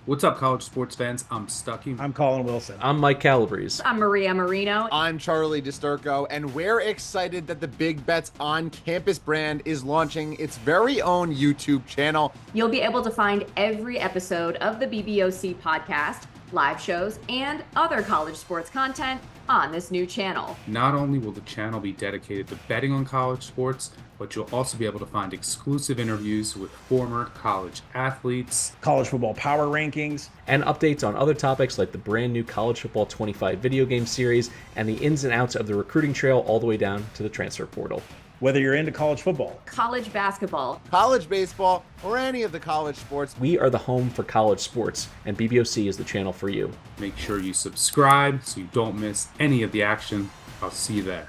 What's up, college sports fans? I'm Stuckey. I'm Colin Wilson. I'm Mike Calabrese. I'm Maria Marino. I'm Charlie DiSturco, and we're excited that the Big Bets on Campus brand is launching its very own YouTube channel. You'll be able to find every episode of the BBOC podcast, live shows, and other college sports content on this new channel. Not only will the channel be dedicated to betting on college sports, but you'll also be able to find exclusive interviews with former college athletes, college football power rankings, and updates on other topics like the brand new College Football 25 video game series and the ins and outs of the recruiting trail all the way down to the transfer portal. Whether you're into college football, college basketball, college baseball, or any of the college sports, we are the home for college sports, and BBOC is the channel for you. Make sure you subscribe so you don't miss any of the action. I'll see you there.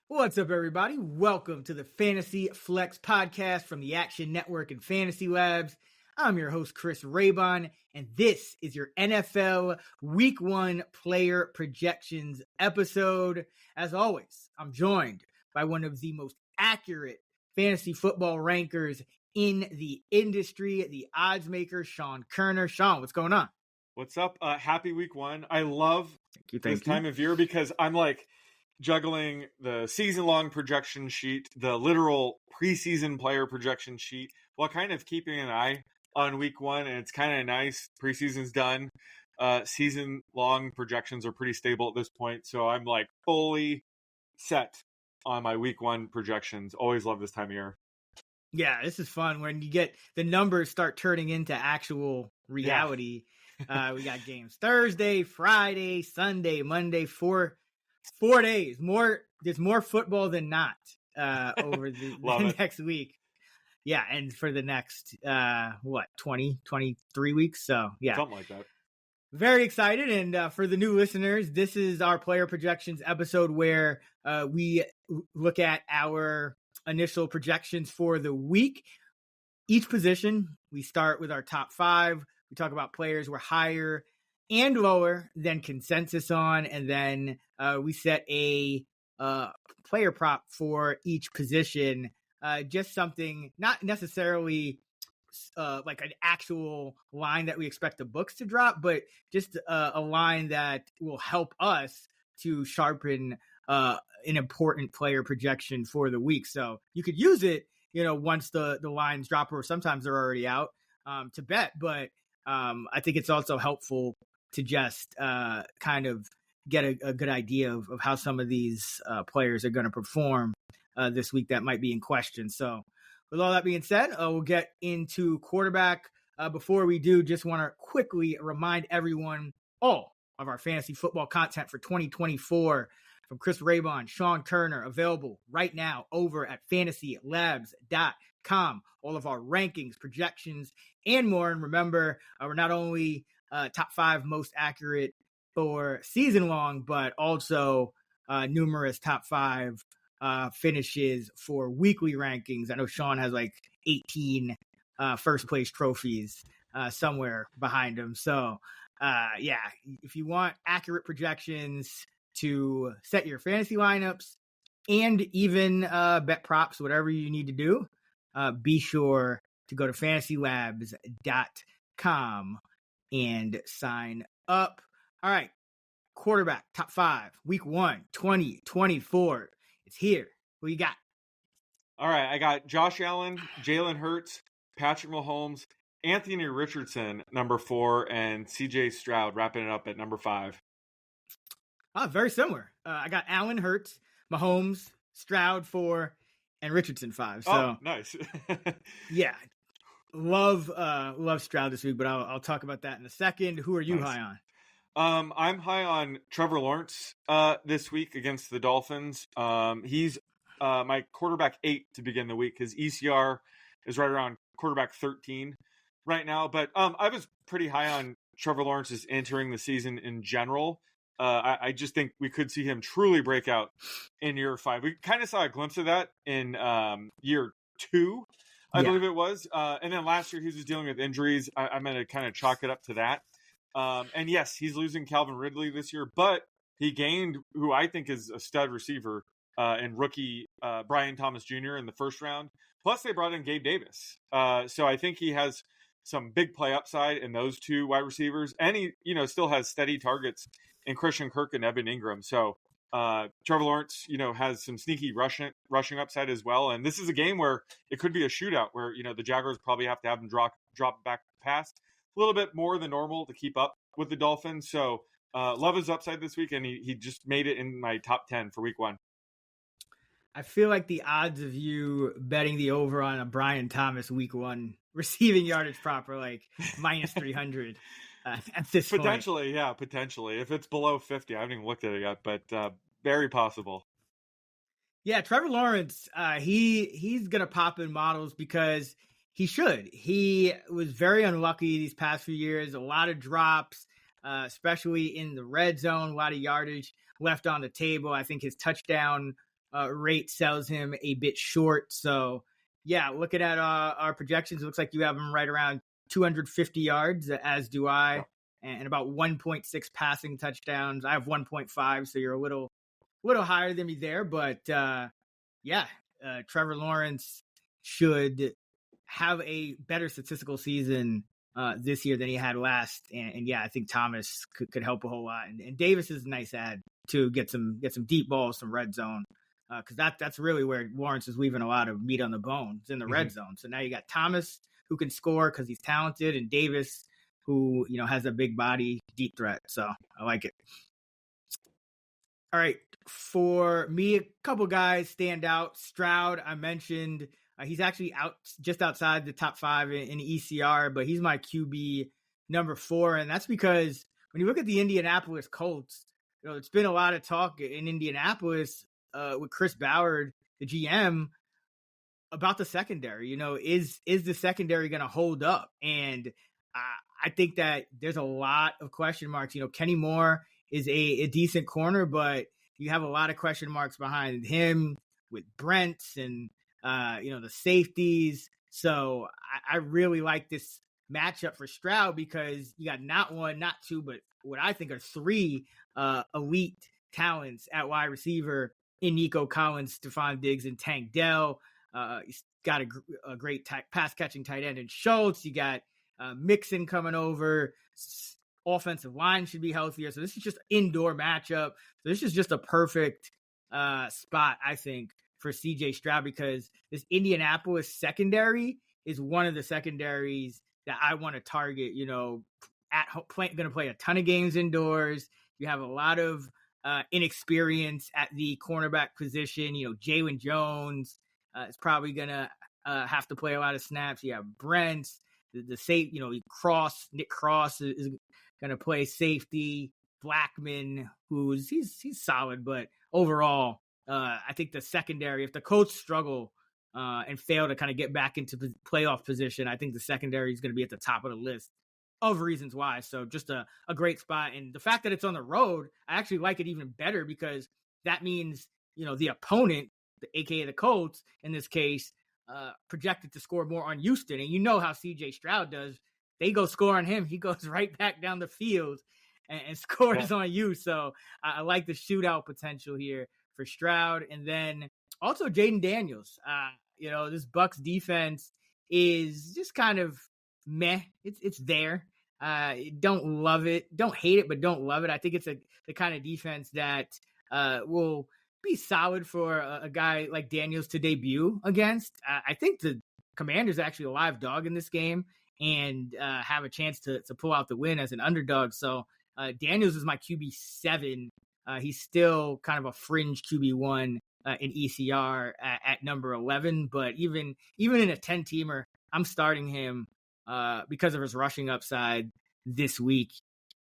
What's up, everybody? Welcome to the Fantasy Flex podcast from the Action Network and Fantasy Labs. I'm your host, Chris Raybon, and this is your NFL Week 1 player projections episode. As always, I'm joined by one of the most accurate fantasy football rankers in the industry, the odds maker, Sean Kerner. Sean, what's going on? What's up? Happy Week 1. I love this time of year because I'm like juggling the season-long projection sheet, the literal preseason player projection sheet, while kind of keeping an eye on Week 1, and it's kind of nice. Preseason's done. Season-long projections are pretty stable at this point, so I'm like fully set on my Week 1 projections. Always love this time of year. Yeah, this is fun when you get the numbers start turning into actual reality. Yeah. We got games Thursday, Friday, Sunday, Monday, four days. There's more football than not over the next week. Yeah, and for the next 23 weeks. So yeah, something like that. Very excited. And for the new listeners, this is our player projections episode where we look at our initial projections for the week. Each position, we start with our top 5. We talk about players we're higher and lower than consensus on, and then we set a player prop for each position. Just something not necessarily like an actual line that we expect the books to drop, but just a line that will help us to sharpen an important player projection for the week. So you could use it, once the lines drop, or sometimes they're already out to bet. But I think it's also helpful to just kind of get a good idea of how some of these players are going to perform this week that might be in question. So with all that being said, we'll get into quarterback. Before we do, just want to quickly remind everyone all of our fantasy football content for 2024 from Chris Raybon, Sean Kerner, available right now over at fantasylabs.com. All of our rankings, projections, and more. And remember, we're not only top 5 most accurate for season long, but also numerous top 5 finishes for weekly rankings. I know Sean has like 18 first place trophies somewhere behind him. So if you want accurate projections to set your fantasy lineups and even bet props, whatever you need to do, be sure to go to fantasylabs.com and sign up. All right, quarterback top 5 week 1 2024. It's here. Who you got? All right, I got Josh Allen, Jalen Hurts, Patrick Mahomes, Anthony Richardson, number 4, and CJ Stroud wrapping it up at number 5. Very similar. I got Allen, Hurts, Mahomes, Stroud 4, and Richardson 5. So nice. Yeah, love Stroud this week, but I'll talk about that in a second. Who are you high on? I'm high on Trevor Lawrence this week against the Dolphins. He's my quarterback 8 to begin the week. His ECR is right around quarterback 13 right now. But I was pretty high on Trevor Lawrence entering the season in general. I just think we could see him truly break out in year 5. We kind of saw a glimpse of that in year 2, I believe it was. And then last year he was dealing with injuries. I'm going to kind of chalk it up to that. And yes, he's losing Calvin Ridley this year, but he gained who I think is a stud receiver in rookie Brian Thomas Jr. in the first round. Plus, they brought in Gabe Davis. So I think he has some big play upside in those two wide receivers, and he still has steady targets in Christian Kirk and Evan Ingram. So Trevor Lawrence, has some sneaky rushing upside as well. And this is a game where it could be a shootout where, the Jaguars probably have to have him drop back pass a little bit more than normal to keep up with the Dolphins. So love his upside this week, and he just made it in my top 10 for week 1. I feel like the odds of you betting the over on a Brian Thomas week 1 receiving yardage proper, like minus 300 at this potentially, point. Yeah, potentially. If it's below 50, I haven't even looked at it yet, but very possible. Yeah, Trevor Lawrence, he's going to pop in models because he should. He was very unlucky these past few years, a lot of drops, especially in the red zone, a lot of yardage left on the table. I think his touchdown rate sells him a bit short. So, yeah, looking at our projections, it looks like you have him right around 250 yards, as do I, and about 1.6 passing touchdowns. I have 1.5, so you're a little higher than me there. But, Trevor Lawrence should have a better statistical season this year than he had last. And I think Thomas could help a whole lot. And Davis is a nice add to get some deep balls, some red zone. Because that's really where Lawrence is leaving a lot of meat on the bone. It's in the red zone. So now you got Thomas, who can score because he's talented, and Davis, who has a big body, deep threat. So I like it. All right, for me, a couple guys stand out. Stroud, I mentioned, he's actually just outside the top 5 in ECR, but he's my QB number 4, and that's because when you look at the Indianapolis Colts, it's been a lot of talk in Indianapolis with Chris Ballard, the GM, about the secondary. Is the secondary going to hold up? And I think that there's a lot of question marks. Kenny Moore is a decent corner, but you have a lot of question marks behind him with Brents and the safeties. So I really like this matchup for Stroud because you got not 1, not 2, but what I think are 3 elite talents at wide receiver in Nico Collins, Stephon Diggs, and Tank Dell. He's got a great pass catching tight end in Schultz. You got Mixon coming over. Offensive line should be healthier. So this is just an indoor matchup. So this is just a perfect spot, I think, for CJ Stroud because this Indianapolis secondary is one of the secondaries that I want to target. At home, going to play a ton of games indoors. You have a lot of inexperience at the cornerback position. Jalen Jones is probably going to have to play a lot of snaps. You have Brent, the safe, Nick Cross is going to play safety. Blackman, he's solid, but overall, I think the secondary, if the Colts struggle and fail to kind of get back into the playoff position, I think the secondary is going to be at the top of the list of reasons why. So just a great spot. And the fact that it's on the road, I actually like it even better because that means, the opponent, aka the Colts in this case, projected to score more on Houston. And how CJ Stroud does. They go score on him. He goes right back down the field and scores on you. So I like the shootout potential here for Stroud. And then also Jaden Daniels. This Bucs defense is just kind of meh. It's there. Don't love it. Don't hate it, but don't love it. I think it's the kind of defense that will be solid for a guy like Daniels to debut against. I think the Commanders actually a live dog in this game and have a chance to pull out the win as an underdog. So Daniels is my QB7. He's still kind of a fringe QB1 in ECR at number 11, but even in a 10-teamer, I'm starting him because of his rushing upside this week.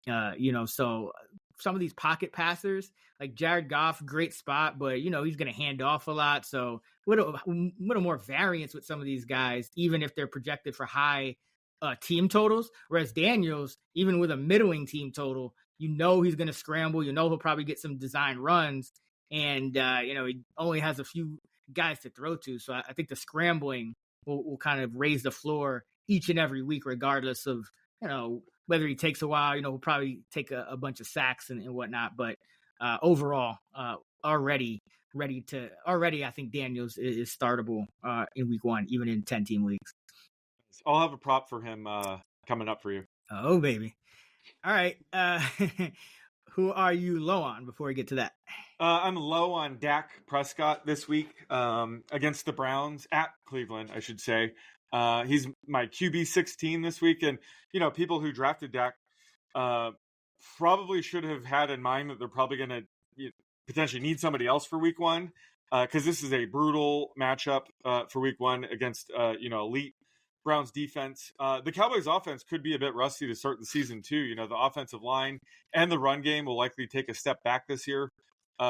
So some of these pocket passers like Jared Goff, great spot, but he's going to hand off a lot. So little more variance with some of these guys, even if they're projected for high team totals. Whereas Daniels, even with a middling team total, he's going to scramble. He'll probably get some design runs, and he only has a few guys to throw to. So I think the scrambling will kind of raise the floor each and every week, regardless of whether he takes a while. He'll probably take a bunch of sacks and whatnot. But overall, already I think Daniels is startable in week 1, even in 10-team leagues. I'll have a prop for him coming up for you. Oh, baby. All right. Who are you low on before we get to that? I'm low on Dak Prescott this week against the Browns at Cleveland, I should say. He's my QB 16 this week. And, people who drafted Dak probably should have had in mind that they're probably going to potentially need somebody else for week one, because this is a brutal matchup for week one against, elite Browns defense. The Cowboys offense could be a bit rusty to start the season too. The offensive line and the run game will likely take a step back this year,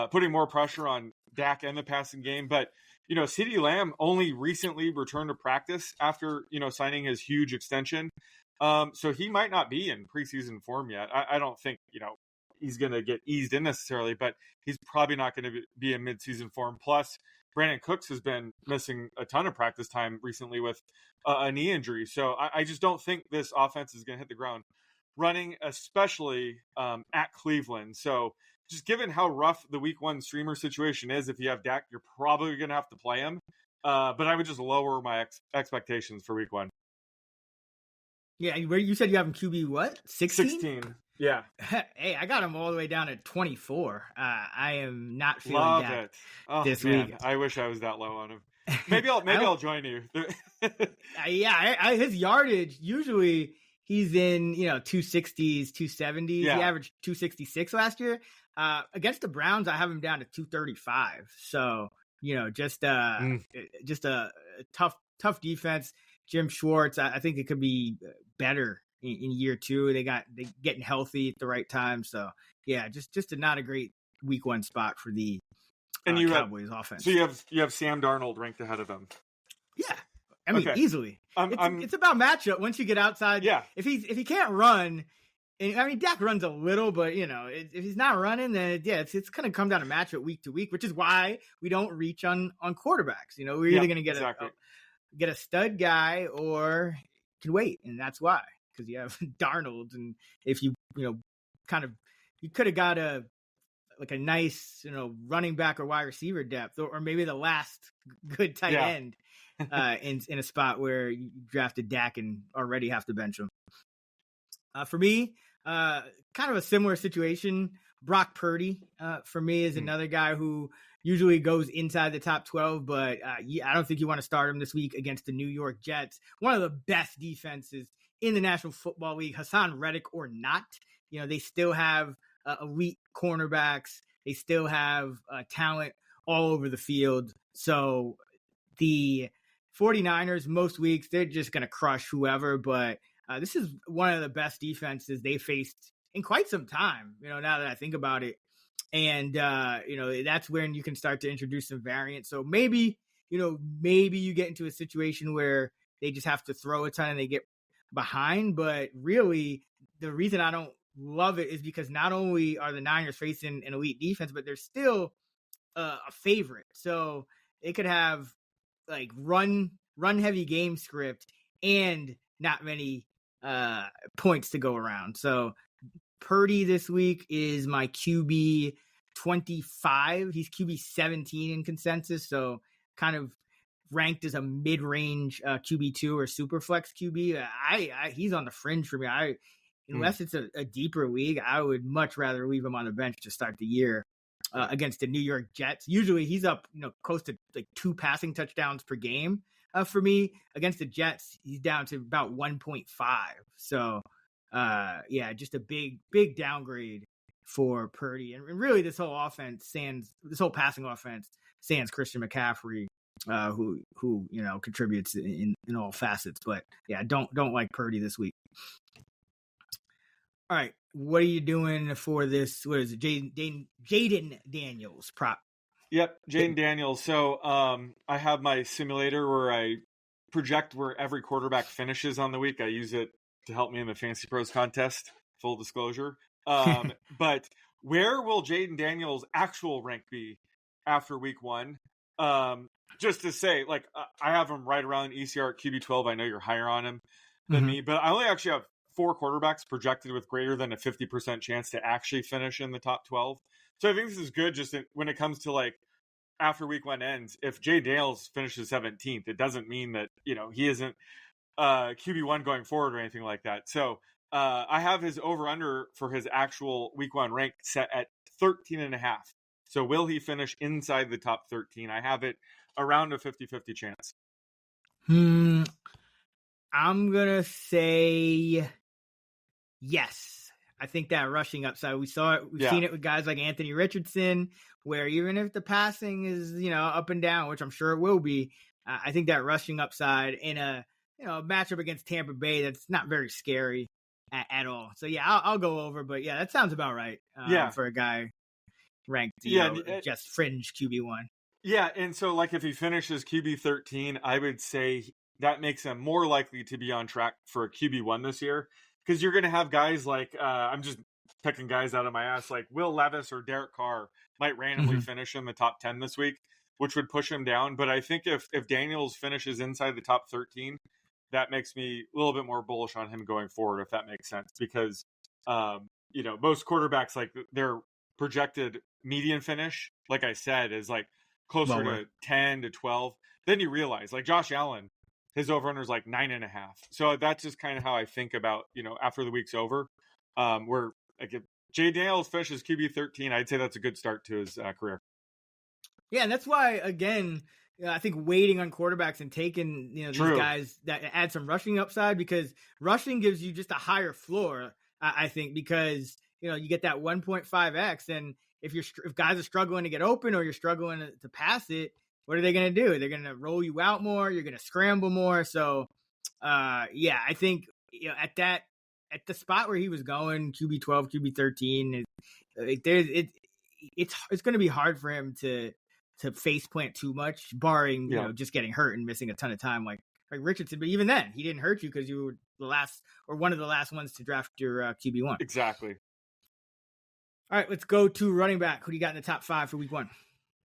putting more pressure on Dak and the passing game. But, CeeDee Lamb only recently returned to practice after, signing his huge extension. So he might not be in preseason form yet. I don't think, he's going to get eased in necessarily, but he's probably not going to be in midseason form. Plus, Brandon Cooks has been missing a ton of practice time recently with a knee injury. So I just don't think this offense is going to hit the ground running, especially at Cleveland. So just given how rough the week one streamer situation is, if you have Dak, you're probably going to have to play him. But I would just lower my expectations for week one. Yeah, where you said you have him QB what? 16? 16. Yeah. Hey, I got him all the way down at 24. I am not feeling Love Dak it. Oh, this man. week. I wish I was that low on him. Maybe I'll join you. Yeah, his yardage, usually he's in, 260s, 270s. Yeah. He averaged 266 last year. Against the Browns, I have him down to 235. So, just a tough defense. Jim Schwartz, I think it could be better in year two. They getting healthy at the right time. So yeah, just not a great week one spot for the Cowboys offense. So you have Sam Darnold ranked ahead of him. Yeah, I mean, Okay. easily. It's about matchup. Once you get outside, Yeah. If he can't run, and, I mean, Dak runs a little, but if he's not running, then it's going to come down to matchup week to week, which is why we don't reach on quarterbacks. We're either going to get get a stud guy or can wait, and that's why, because you have Darnold, and if you you could have got a nice running back or wide receiver depth, or maybe the last good tight end in a spot where you drafted Dak and already have to bench him. For me, kind of a similar situation. Brock Purdy for me is another guy who usually goes inside the top 12, but I don't think you want to start him this week against the New York Jets, one of the best defenses in the National Football League. Hassan Reddick or not, they still have elite cornerbacks. They still have talent all over the field. So the 49ers, most weeks, they're just going to crush whoever, but this is one of the best defenses they faced in quite some time, now that I think about it. And, that's when you can start to introduce some variance. So maybe you get into a situation where they just have to throw a ton and they get behind. But really, the reason I don't love it is because not only are the Niners facing an elite defense, but they're still a favorite. So it could have run heavy game script and not many points to go around. So Purdy this week is my QB 25. He's QB 17 in consensus, so kind of ranked as a mid-range QB2 or super flex QB. He's on the fringe for me. Unless it's a deeper league, I would much rather leave him on the bench to start the year against the New York Jets. Usually he's up, close to 2 passing touchdowns per game. For me, against the Jets, he's down to about 1.5. So just a big downgrade for Purdy, and really this whole passing offense sans Christian McCaffrey, who contributes in all facets. But yeah, don't like Purdy this week. All right, what are you doing for this? What is it, Jaden Daniels prop? Yep, Jaden Daniels. So I have my simulator where I project where every quarterback finishes on the week. I use it to help me in the Fantasy Pros contest, full disclosure. But where will Jaden Daniels' actual rank be after week one? Just to say, I have him right around ECR at QB12. I know you're higher on him than me, but I only actually have 4 quarterbacks projected with greater than a 50% chance to actually finish in the top 12. So I think this is good just when it comes to after week one ends. If Jaden Daniels finishes 17th, it doesn't mean that, he isn't QB1 going forward or anything like that. So I have his over-under for his actual week 1 rank set at 13.5. So will he finish inside the top 13? I have it around a 50-50 chance. I'm gonna say yes. I think that rushing upside, we've seen it with guys like Anthony Richardson, where even if the passing is, up and down, which I'm sure it will be, I think that rushing upside in a matchup against Tampa Bay, that's not very scary at all. So yeah, I'll go over, but yeah, that sounds about right. For a guy ranked, just fringe QB1. Yeah, and so like if he finishes QB 13, I would say that makes him more likely to be on track for a QB1 this year. Because you're going to have guys like, I'm just picking guys out of my ass, like Will Levis or Derek Carr might randomly finish in the top 10 this week, which would push him down. But I think if Daniels finishes inside the top 13, that makes me a little bit more bullish on him going forward, if that makes sense. Because, most quarterbacks, like their projected median finish, like I said, is like closer to 10 to 12. Then you realize, like Josh Allen, his over-under is like 9.5. So that's just kind of how I think about, after the week's over, where like if Jay Daniels finishes QB 13, I'd say that's a good start to his career. Yeah, and that's why, again, I think waiting on quarterbacks and taking, these guys that add some rushing upside, because rushing gives you just a higher floor, I think, because, you get that 1.5x. And if guys are struggling to get open or you're struggling to pass it, what are they going to do? They're going to roll you out more. You're going to scramble more. So, I think at the spot where he was going, QB 12, QB 13, it's going to be hard for him to face plant too much, barring just getting hurt and missing a ton of time like Richardson. But even then, he didn't hurt you because you were the last or one of the last ones to draft your QB1. Exactly. All right, let's go to running back. Who do you got in the top 5 for week 1?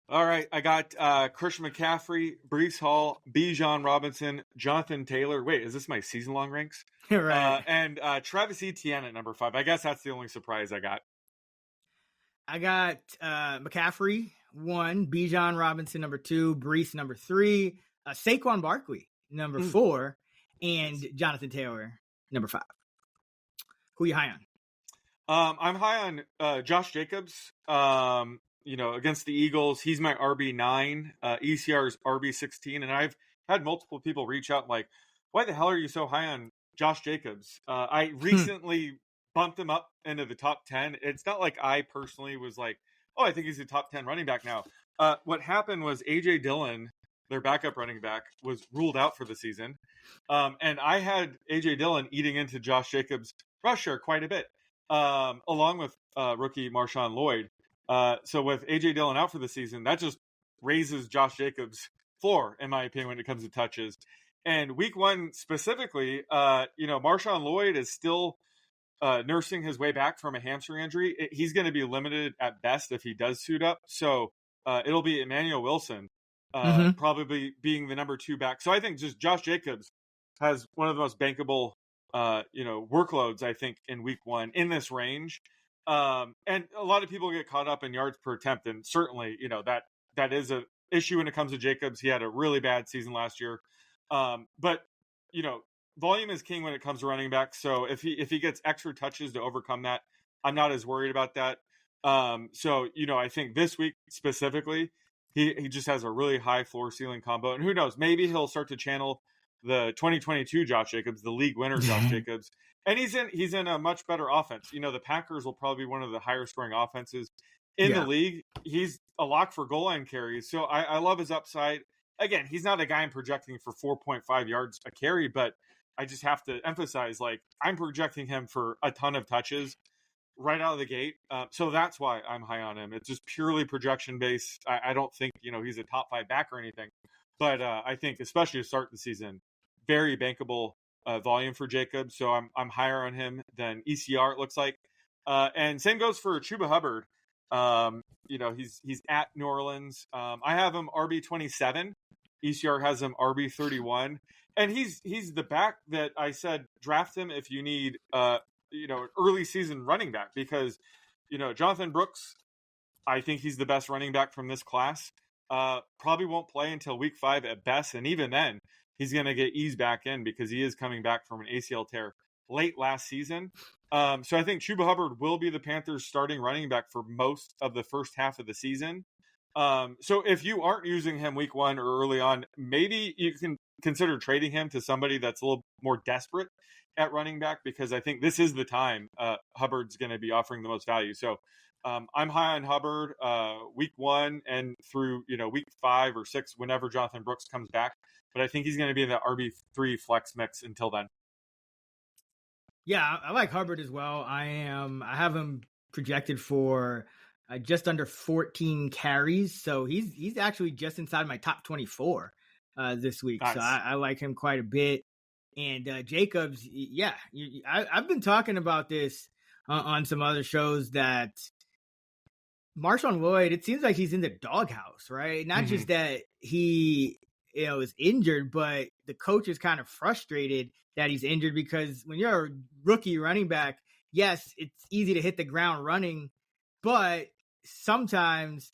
All right, I got Christian McCaffrey, Breece Hall, Bijan Robinson, Jonathan Taylor. Wait, is this my season-long ranks? Right. And Travis Etienne at number 5. I guess that's the only surprise I got. I got McCaffrey, 1, Bijan Robinson, number 2, Breece, number 3, Saquon Barkley, number 4, and Jonathan Taylor, number 5. Who are you high on? I'm high on Josh Jacobs. Against the Eagles, he's my RB9. ECR is RB16, and I've had multiple people reach out like, why the hell are you so high on Josh Jacobs? I recently bumped him up into the top 10. It's not like I personally was like, oh, I think he's a top 10 running back now. What happened was A.J. Dillon, their backup running back, was ruled out for the season. And I had A.J. Dillon eating into Josh Jacobs' rush share quite a bit, along with rookie Marshawn Lloyd. So with A.J. Dillon out for the season, that just raises Josh Jacobs' floor, in my opinion, when it comes to touches. And week 1 specifically, Marshawn Lloyd is still nursing his way back from a hamstring injury. He's going to be limited at best if he does suit up. So it'll be Emmanuel Wilson probably being the number 2 back. So I think just Josh Jacobs has one of the most bankable, workloads, I think, in week 1 in this range. And a lot of people get caught up in yards per attempt, and certainly, that is a issue when it comes to Jacobs. He had a really bad season last year. But volume is king when it comes to running back. So if he gets extra touches to overcome that, I'm not as worried about that. I think this week specifically, he just has a really high floor ceiling combo, and who knows, maybe he'll start to channel the 2022 Josh Jacobs, the league winner Josh Jacobs. And he's in a much better offense. The Packers will probably be one of the higher scoring offenses in the league. He's a lock for goal line carries. So I love his upside. Again, he's not a guy I'm projecting for 4.5 yards a carry, but I just have to emphasize, like, I'm projecting him for a ton of touches right out of the gate. So that's why I'm high on him. It's just purely projection based. I don't think, he's a top 5 back or anything, but I think especially to start the season, very bankable volume for Jacobs. So I'm higher on him than ECR, it looks like. And same goes for Chuba Hubbard. He's at New Orleans. I have him RB27. ECR has him RB31. And he's the back that I said draft him if you need early season running back, because Jonathan Brooks, I think he's the best running back from this class. Probably won't play until week 5 at best, and even then, he's going to get eased back in because he is coming back from an ACL tear late last season. So I think Chuba Hubbard will be the Panthers' starting running back for most of the first half of the season. So if you aren't using him week 1 or early on, maybe you can consider trading him to somebody that's a little more desperate at running back, because I think this is the time Hubbard's going to be offering the most value. So I'm high on Hubbard week 1 and through week 5 or 6 whenever Jonathan Brooks comes back. But I think he's going to be in the RB3 flex mix until then. Yeah, I like Hubbard as well. I have him projected for just under 14 carries, so he's actually just inside my top 24 this week. Nice. So I like him quite a bit. And Jacobs, yeah, I've been talking about this on some other shows that Marshawn Lloyd, it seems like he's in the doghouse, right? Not just that he is injured, but the coach is kind of frustrated that he's injured, because when you're a rookie running back, yes, it's easy to hit the ground running, but sometimes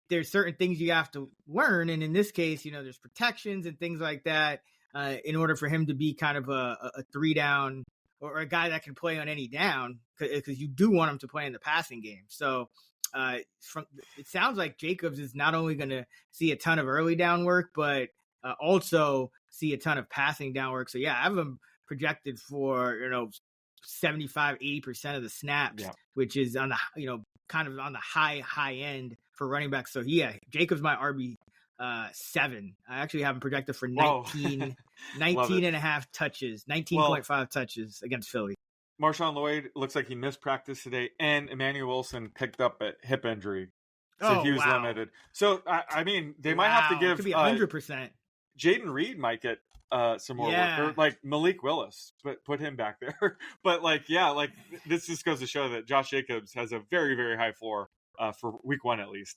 there's certain things you have to learn. And in this case, there's protections and things like that in order for him to be kind of a 3-down or a guy that can play on any down, because you do want him to play in the passing game. So it sounds like Jacobs is not only going to see a ton of early down work, but also see a ton of passing down work. So yeah, I have him projected for 75-80% of the snaps, which is on the kind of on the high end for running backs. So yeah, Jacobs my RB 7. I actually have him projected for 19 and a half touches, 19.5 touches against Philly. Marshawn Lloyd looks like he missed practice today, and Emmanuel Wilson picked up a hip injury, so he was limited. So I mean, they might have to give. Could be 100%. Jaden Reed might get some more work, or like Malik Willis, but put him back there. But this just goes to show that Josh Jacobs has a very, very high floor for week 1 at least.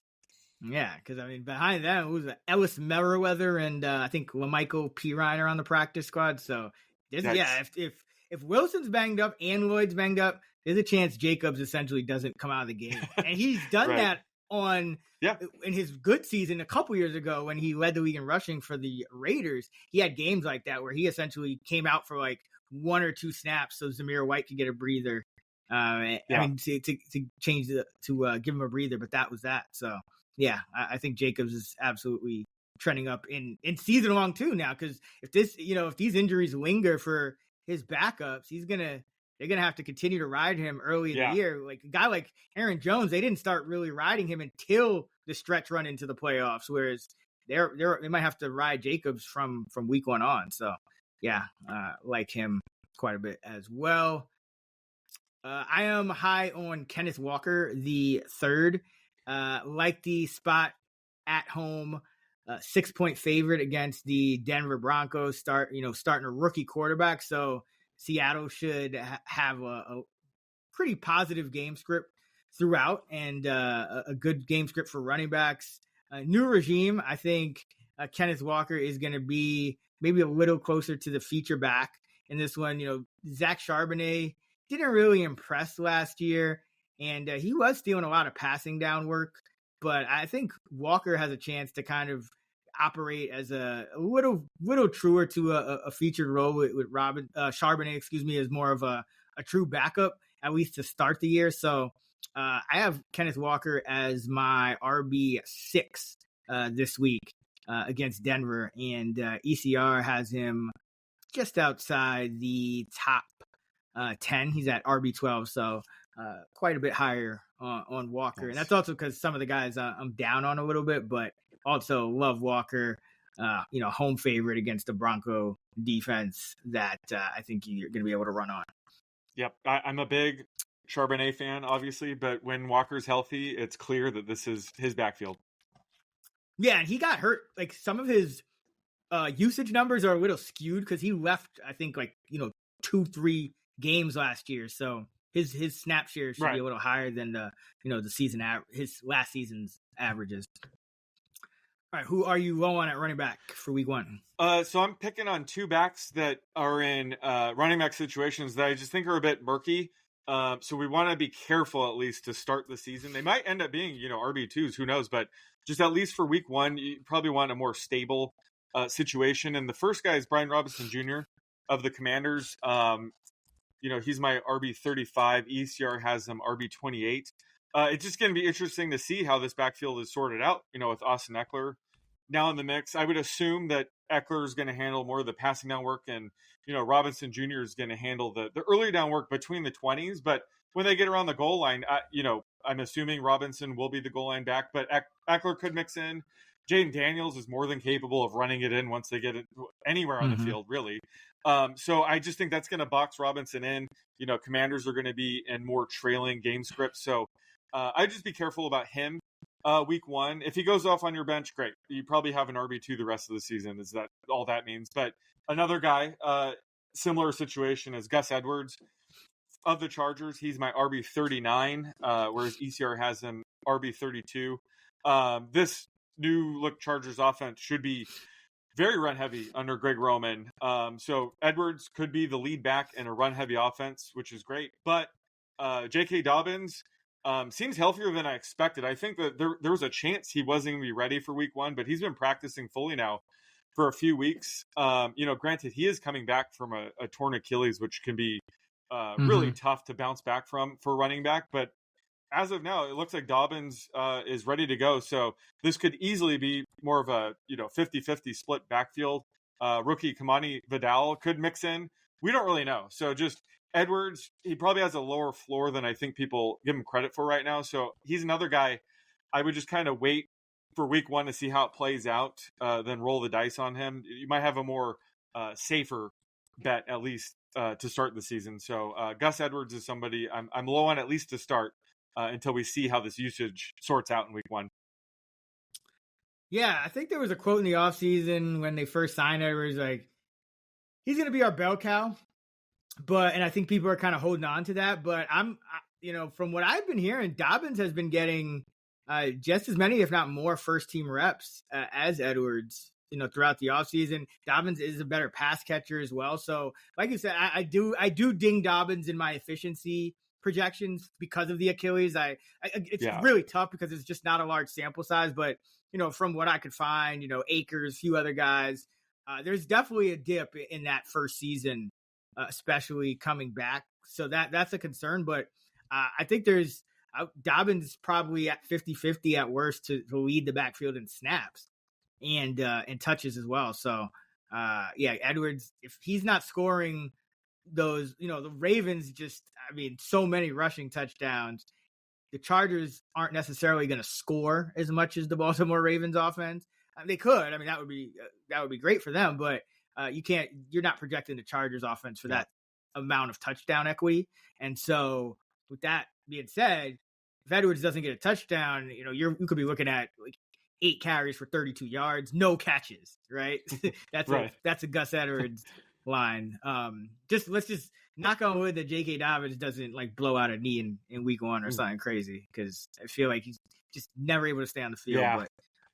Yeah, because I mean, behind them, it was Ellis Merriweather and I think LaMichael Pirine are on the practice squad. So if Wilson's banged up and Lloyd's banged up, there's a chance Jacobs essentially doesn't come out of the game. And he's done that in his good season a couple years ago when he led the league in rushing for the Raiders. He had games like that where he essentially came out for like 1 or 2 snaps so Zamir White could get a breather. I mean, to change to give him a breather, but that was that. So yeah, I think Jacobs is absolutely trending up in season long too now, because if these injuries linger for his backups, they're gonna have to continue to ride him early in the year. Like a guy like Aaron Jones, they didn't start really riding him until the stretch run into the playoffs, whereas they might have to ride Jacobs from week 1 on. So yeah, like him quite a bit as well. I am high on Kenneth Walker, the third. Like the spot at home, 6-point favorite against the Denver Broncos. Starting a rookie quarterback, so Seattle should have a pretty positive game script throughout, and a good game script for running backs. New regime, I think Kenneth Walker is going to be maybe a little closer to the feature back in this one. Zach Charbonnet didn't really impress last year, and he was stealing a lot of passing down work. But I think Walker has a chance to kind of operate as a little truer to a featured role with Charbonnet, as more of a true backup, at least to start the year. So I have Kenneth Walker as my RB6 this week against Denver, and ECR has him just outside the top 10. He's at RB12, so quite a bit higher on Walker. Nice. And that's also because some of the guys I'm down on a little bit, but also love Walker, home favorite against the Bronco defense that I think you're going to be able to run on. Yep. I'm a big Charbonnet fan, obviously, but when Walker's healthy, it's clear that this is his backfield. Yeah, and he got hurt. Like some of his usage numbers are a little skewed because he left, I think, 2-3 games last year. So his snap share should be a little higher than the season his last season's averages. All right, who are you low on at running back for week 1? So I'm picking on 2 backs that are in running back situations that I just think are a bit murky. So we want to be careful at least to start the season. They might end up being, RB2s, who knows? But just at least for week 1, you probably want a more stable situation. And the first guy is Brian Robinson Jr. of the Commanders. He's my RB35. ECR has him RB28. It's just going to be interesting to see how this backfield is sorted out, with Austin Eckler now in the mix. I would assume that Eckler is going to handle more of the passing down work, and Robinson Jr. is going to handle the early down work between the 20s. But when they get around the goal line, I'm assuming Robinson will be the goal line back, but Eckler could mix in. Jaden Daniels is more than capable of running it in once they get it anywhere on the field, really. So I just think that's going to box Robinson in. Commanders are going to be in more trailing game scripts. So I'd just be careful about him week one. If he goes off on your bench, great. You probably have an RB2 the rest of the season. Is that all that means? But another guy, similar situation as Gus Edwards of the Chargers. He's my RB39, whereas ECR has him RB32. This new look Chargers offense should be very run heavy under Greg Roman. So Edwards could be the lead back in a run heavy offense, which is great. But J.K. Dobbins seems healthier than I expected. I think that there was a chance he wasn't going to be ready for week one, but he's been practicing fully now for a few weeks. Granted, he is coming back from a torn Achilles, which can be really tough to bounce back from for running back. But as of now, it looks like Dobbins is ready to go. So this could easily be more of a 50-50 split backfield. Rookie Kamani Vidal could mix in. We don't really know. So just Edwards, he probably has a lower floor than I think people give him credit for right now. So he's another guy I would just kind of wait for week one to see how it plays out, then roll the dice on him. You might have a more safer bet, at least to start the season. So Gus Edwards is somebody I'm low on, at least to start. Until we see how this usage sorts out in week one. Yeah, I think there was a quote in the offseason when they first signed Edwards, like, he's going to be our bell cow. And I think people are kind of holding on to that. But from what I've been hearing, Dobbins has been getting just as many, if not more, first-team reps as Edwards, throughout the offseason. Dobbins is a better pass catcher as well. So, like you said, I do ding Dobbins in my efficiency projections because of the Achilles. It's really tough because it's just not a large sample size, but from what I could find, Akers, a few other guys, there's definitely a dip in that first season, especially coming back. So that's a concern, but I think there's Dobbins probably at 50-50 at worst to lead the backfield in snaps and touches as well. So Edwards, if he's not scoring those, the Ravens so many rushing touchdowns. The Chargers aren't necessarily going to score as much as the Baltimore Ravens offense. They could. That would be great for them, but you're not projecting the Chargers offense for that amount of touchdown equity. And so with that being said, if Edwards doesn't get a touchdown, you could be looking at like 8 carries for 32 yards, no catches, right? That's a Gus Edwards line. Let's just knock on wood that J.K. Dobbins doesn't like blow out a knee in week one or something crazy, because I feel like he's just never able to stay on the field. But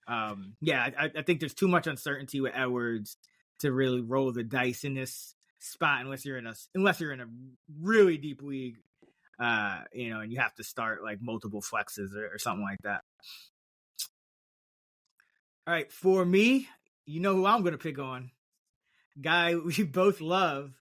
I think there's too much uncertainty with Edwards to really roll the dice in this spot unless you're in a really deep league, and you have to start like multiple flexes or something like that. All right, for me, who I'm going to pick on. Guy we both love,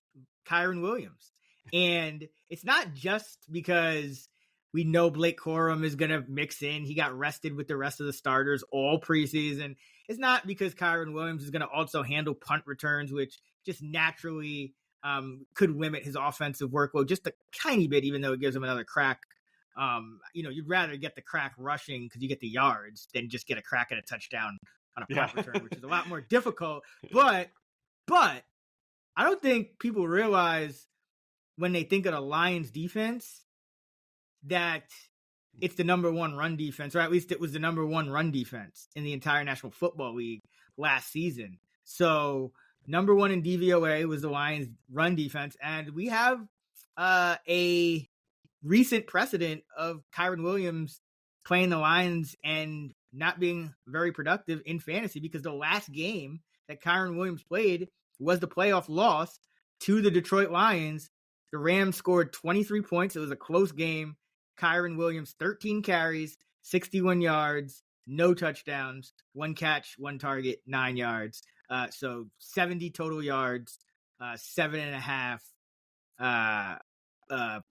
Kyren Williams. And it's not just because we know Blake Corum is going to mix in. He got rested with the rest of the starters all preseason. It's not because Kyren Williams is going to also handle punt returns, which just naturally could limit his offensive workload just a tiny bit, even though it gives him another crack. You'd rather get the crack rushing because you get the yards than just get a crack at a touchdown on a punt return, which is a lot more difficult. But I don't think people realize when they think of the Lions defense that it's the number one run defense, or at least it was the number one run defense in the entire National Football League last season. So number one in DVOA was the Lions run defense. And we have a recent precedent of Kyren Williams playing the Lions and not being very productive in fantasy, because the last game that Kyren Williams played was the playoff loss to the Detroit Lions. The Rams scored 23 points. It was a close game. Kyren Williams, 13 carries, 61 yards, no touchdowns, 1 catch, 1 target, 9 yards. So 70 total yards, 7.5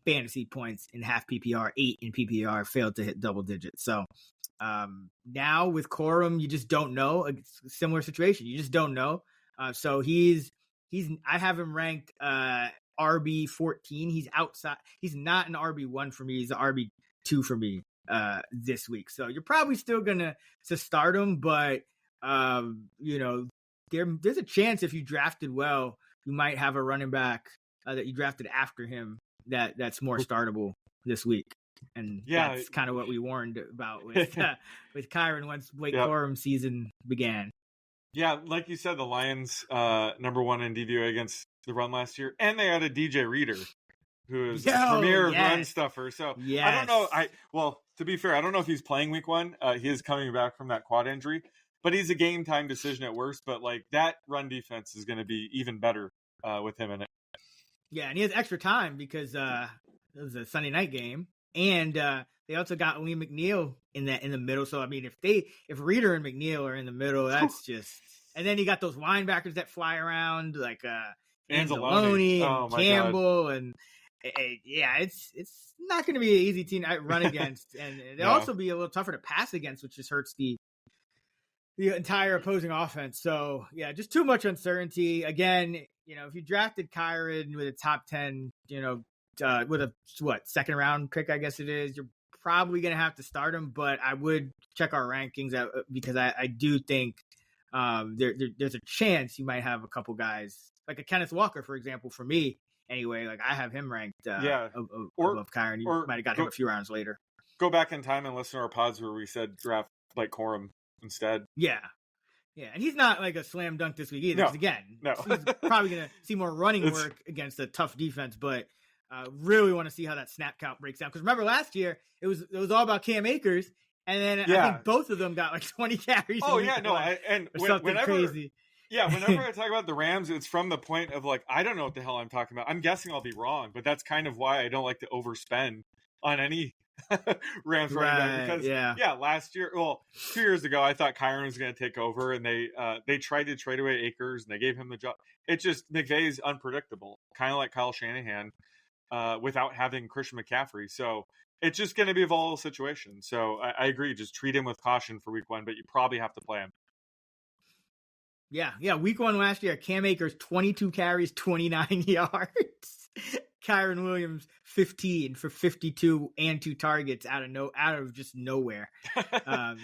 fantasy points in half PPR, 8 in PPR, failed to hit double digits. So now with Corum, you just don't know. A similar situation, you just don't know. So he's I have him ranked RB 14. He's outside. He's not an RB 1 for me. He's an RB 2 for me this week. So you're probably still gonna start him, but there's a chance if you drafted well, you might have a running back that you drafted after him that's more startable this week. And that's kind of what we warned about with Kyren once Blake Corum season began. Yeah, like you said, the Lions number 1 in DVOA against the run last year, and they added DJ Reader, who is a premier run stuffer. So I don't know. Well, to be fair, I don't know if he's playing week 1. He is coming back from that quad injury, but he's a game time decision at worst. But like that run defense is going to be even better with him in it. Yeah, and he has extra time because it was a Sunday night game, and they also got Lee McNeil in the middle. So I mean, if Reader and McNeil are in the middle, that's just. And then you got those linebackers that fly around like Anzalone and Campbell, God. And it's not going to be an easy team to run against, and they'll also be a little tougher to pass against, which just hurts the entire opposing offense. So yeah, just too much uncertainty. Again, if you drafted Kyren with a top 10, with a second round pick, I guess it is, you're probably going to have to start him, but I would check our rankings out because I do think there's a chance you might have a couple guys like a Kenneth Walker, for example, for me anyway. Like I have him ranked above Kyren. You might have got him a few rounds later. Go back in time and listen to our pods where we said draft like Corum instead. Yeah, and he's not like a slam dunk this week either. No. He's probably going to see more running work against a tough defense, but really want to see how that snap count breaks down. Because remember last year, it was all about Cam Akers, and then I think both of them got like 20 carries. Oh yeah, no, whenever crazy. Yeah, whenever I talk about the Rams, it's from the point of like I don't know what the hell I'm talking about. I'm guessing I'll be wrong, but that's kind of why I don't like to overspend on any Rams running back because last year, 2 years ago, I thought Kyren was going to take over, and they tried to trade away Akers, and they gave him the job. It's just McVay's unpredictable, kind of like Kyle Shanahan, without having Christian McCaffrey. So it's just going to be a volatile situation. So I agree, just treat him with caution for week 1, but you probably have to play him. Yeah. Week 1 last year, Cam Akers 22 carries, 29 yards. Kyren Williams 15 for 52 and 2 targets out of just nowhere. So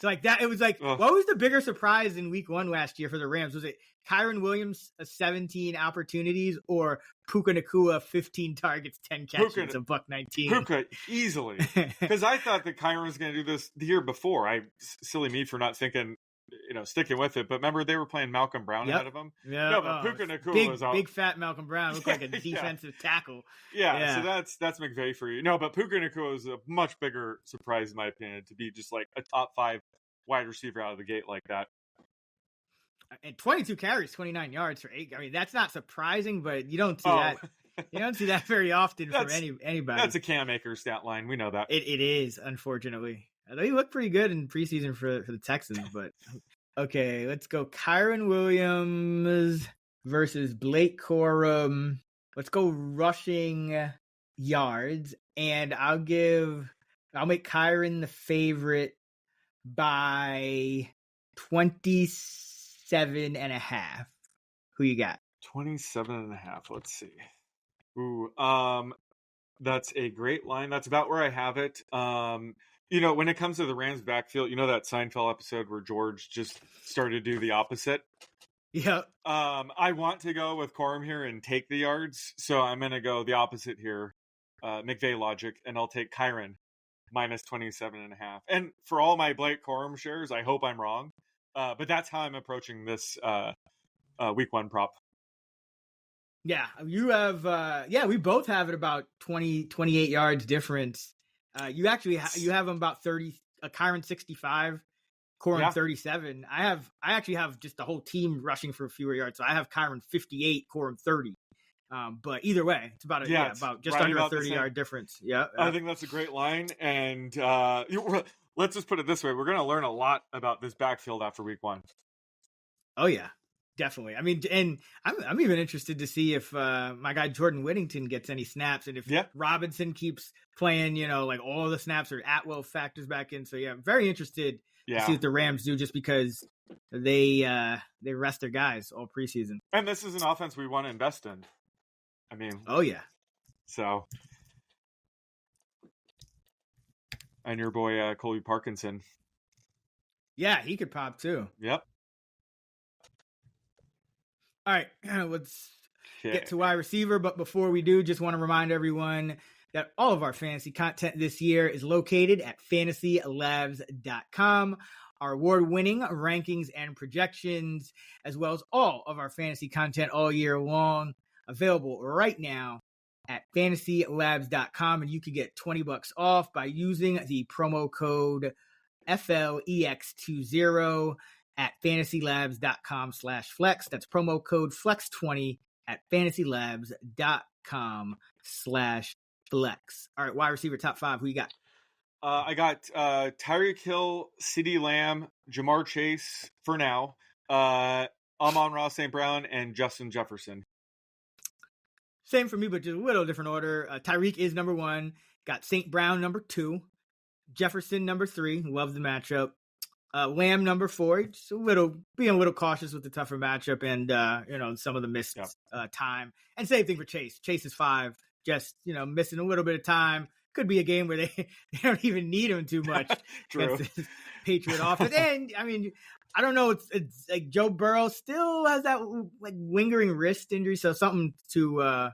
like that, it was like, what was the bigger surprise in week 1 last year for the Rams? Was it Kyren Williams 17 opportunities or Puka Nacua 15 targets, 10 catches, a $119? Puka easily, because I thought that Kyren was going to do this the year before. Silly me for not thinking. Sticking with it, but remember they were playing Malcolm Brown ahead of him. Yeah, no, but Puka Nacua was big fat Malcolm Brown looked like a defensive tackle. Yeah, so that's McVay for you. No, but Puka Nacua was a much bigger surprise in my opinion to be just like a top 5 wide receiver out of the gate like that. And 22 carries, 29 yards for 8. I mean, that's not surprising, but you don't see that. You don't see that very often from anybody. That's a Cam Akers stat line. We know that. It is, unfortunately. Although he looked pretty good in preseason for the Texans, but okay, let's go Kyren Williams versus Blake Corum. Let's go rushing yards, and I'll make Kyren the favorite by 27.5. Who you got? 27.5. Let's see. Ooh, that's a great line. That's about where I have it. When it comes to the Rams backfield, that Seinfeld episode where George just started to do the opposite. Yeah. I want to go with Corum here and take the yards, so I'm going to go the opposite here, McVay logic, and I'll take Kyren minus 27.5. And for all my Blake Corum shares, I hope I'm wrong, but that's how I'm approaching this week 1 prop. Yeah, you have. We both have it about 28 yards difference. You actually you have them about 30. Kyren 65, Corum 37. I actually have just the whole team rushing for fewer yards. So I have Kyren 58, Corum 30. But either way, it's about about just under a 30-yard difference. Yeah, I think that's a great line. And let's just put it this way: we're going to learn a lot about this backfield after week 1. Oh yeah. Definitely. I mean, and I'm even interested to see if my guy Jordan Whittington gets any snaps, and if Robinson keeps playing, like all the snaps, or Atwell factors back in. So yeah, I'm very interested to see what the Rams do, just because they rest their guys all preseason. And this is an offense we want to invest in. I mean, oh yeah. So, and your boy Colby Parkinson. Yeah, he could pop too. Yep. All right, let's get to wide receiver. But before we do, just want to remind everyone that all of our fantasy content this year is located at fantasylabs.com. Our award-winning rankings and projections, as well as all of our fantasy content all year long, available right now at fantasylabs.com. And you can get $20 off by using the promo code FLEX20 at fantasylabs.com/flex. That's promo code FLEX20 at fantasylabs.com/flex. All right, wide receiver top 5. Who you got? I got Tyreek Hill, CeeDee Lamb, Jamar Chase for now, Amon-Ra St. Brown, and Justin Jefferson. Same for me, but just a little different order. Tyreek is number 1. Got St. Brown number 2. Jefferson number 3. Love the matchup. Lamb number 4. Just being a little cautious with the tougher matchup and some of the missed time. And same thing for Chase. Chase is 5. Just missing a little bit of time. Could be a game where they don't even need him too much against the Patriot offense. And I mean, I don't know. It's like Joe Burrow still has that like lingering wrist injury, so something to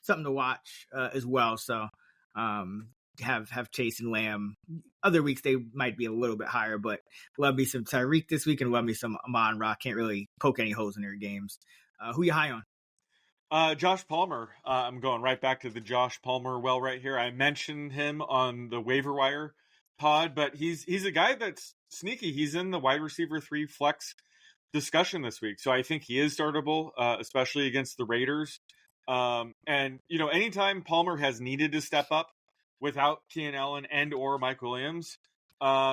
watch as well. So have Chase and Lamb. Other weeks they might be a little bit higher, but love me some Tyreek this week and love me some Amon-Ra. Can't really poke any holes in their games. Who you high on? Josh Palmer. I'm going right back to the Josh Palmer well right here. I mentioned him on the waiver wire pod, but he's a guy that's sneaky. He's in the wide receiver 3 flex discussion this week. So I think he is startable, especially against the Raiders. And anytime Palmer has needed to step up without Keenan Allen and or Mike Williams,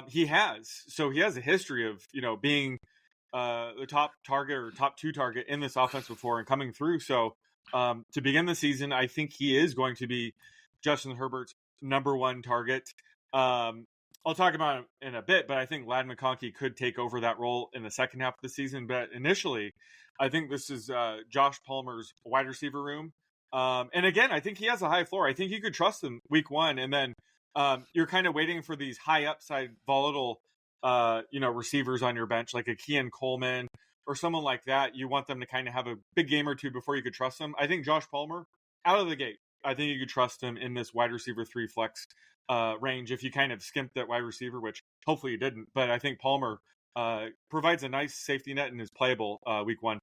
he has. So he has a history of, being the top target or top 2 target in this offense before and coming through. So to begin the season, I think he is going to be Justin Herbert's number 1 target. I'll talk about him in a bit, but I think Ladd McConkey could take over that role in the second half of the season. But initially, I think this is Josh Palmer's wide receiver room. And again, I think he has a high floor. I think you could trust him week 1. And then you're kind of waiting for these high upside, volatile, receivers on your bench, like a Keon Coleman or someone like that. You want them to kind of have a big game or two before you could trust them. I think Josh Palmer, out of the gate, I think you could trust him in this wide receiver 3 flex range if you kind of skimped that wide receiver, which hopefully you didn't. But I think Palmer provides a nice safety net and is playable week 1.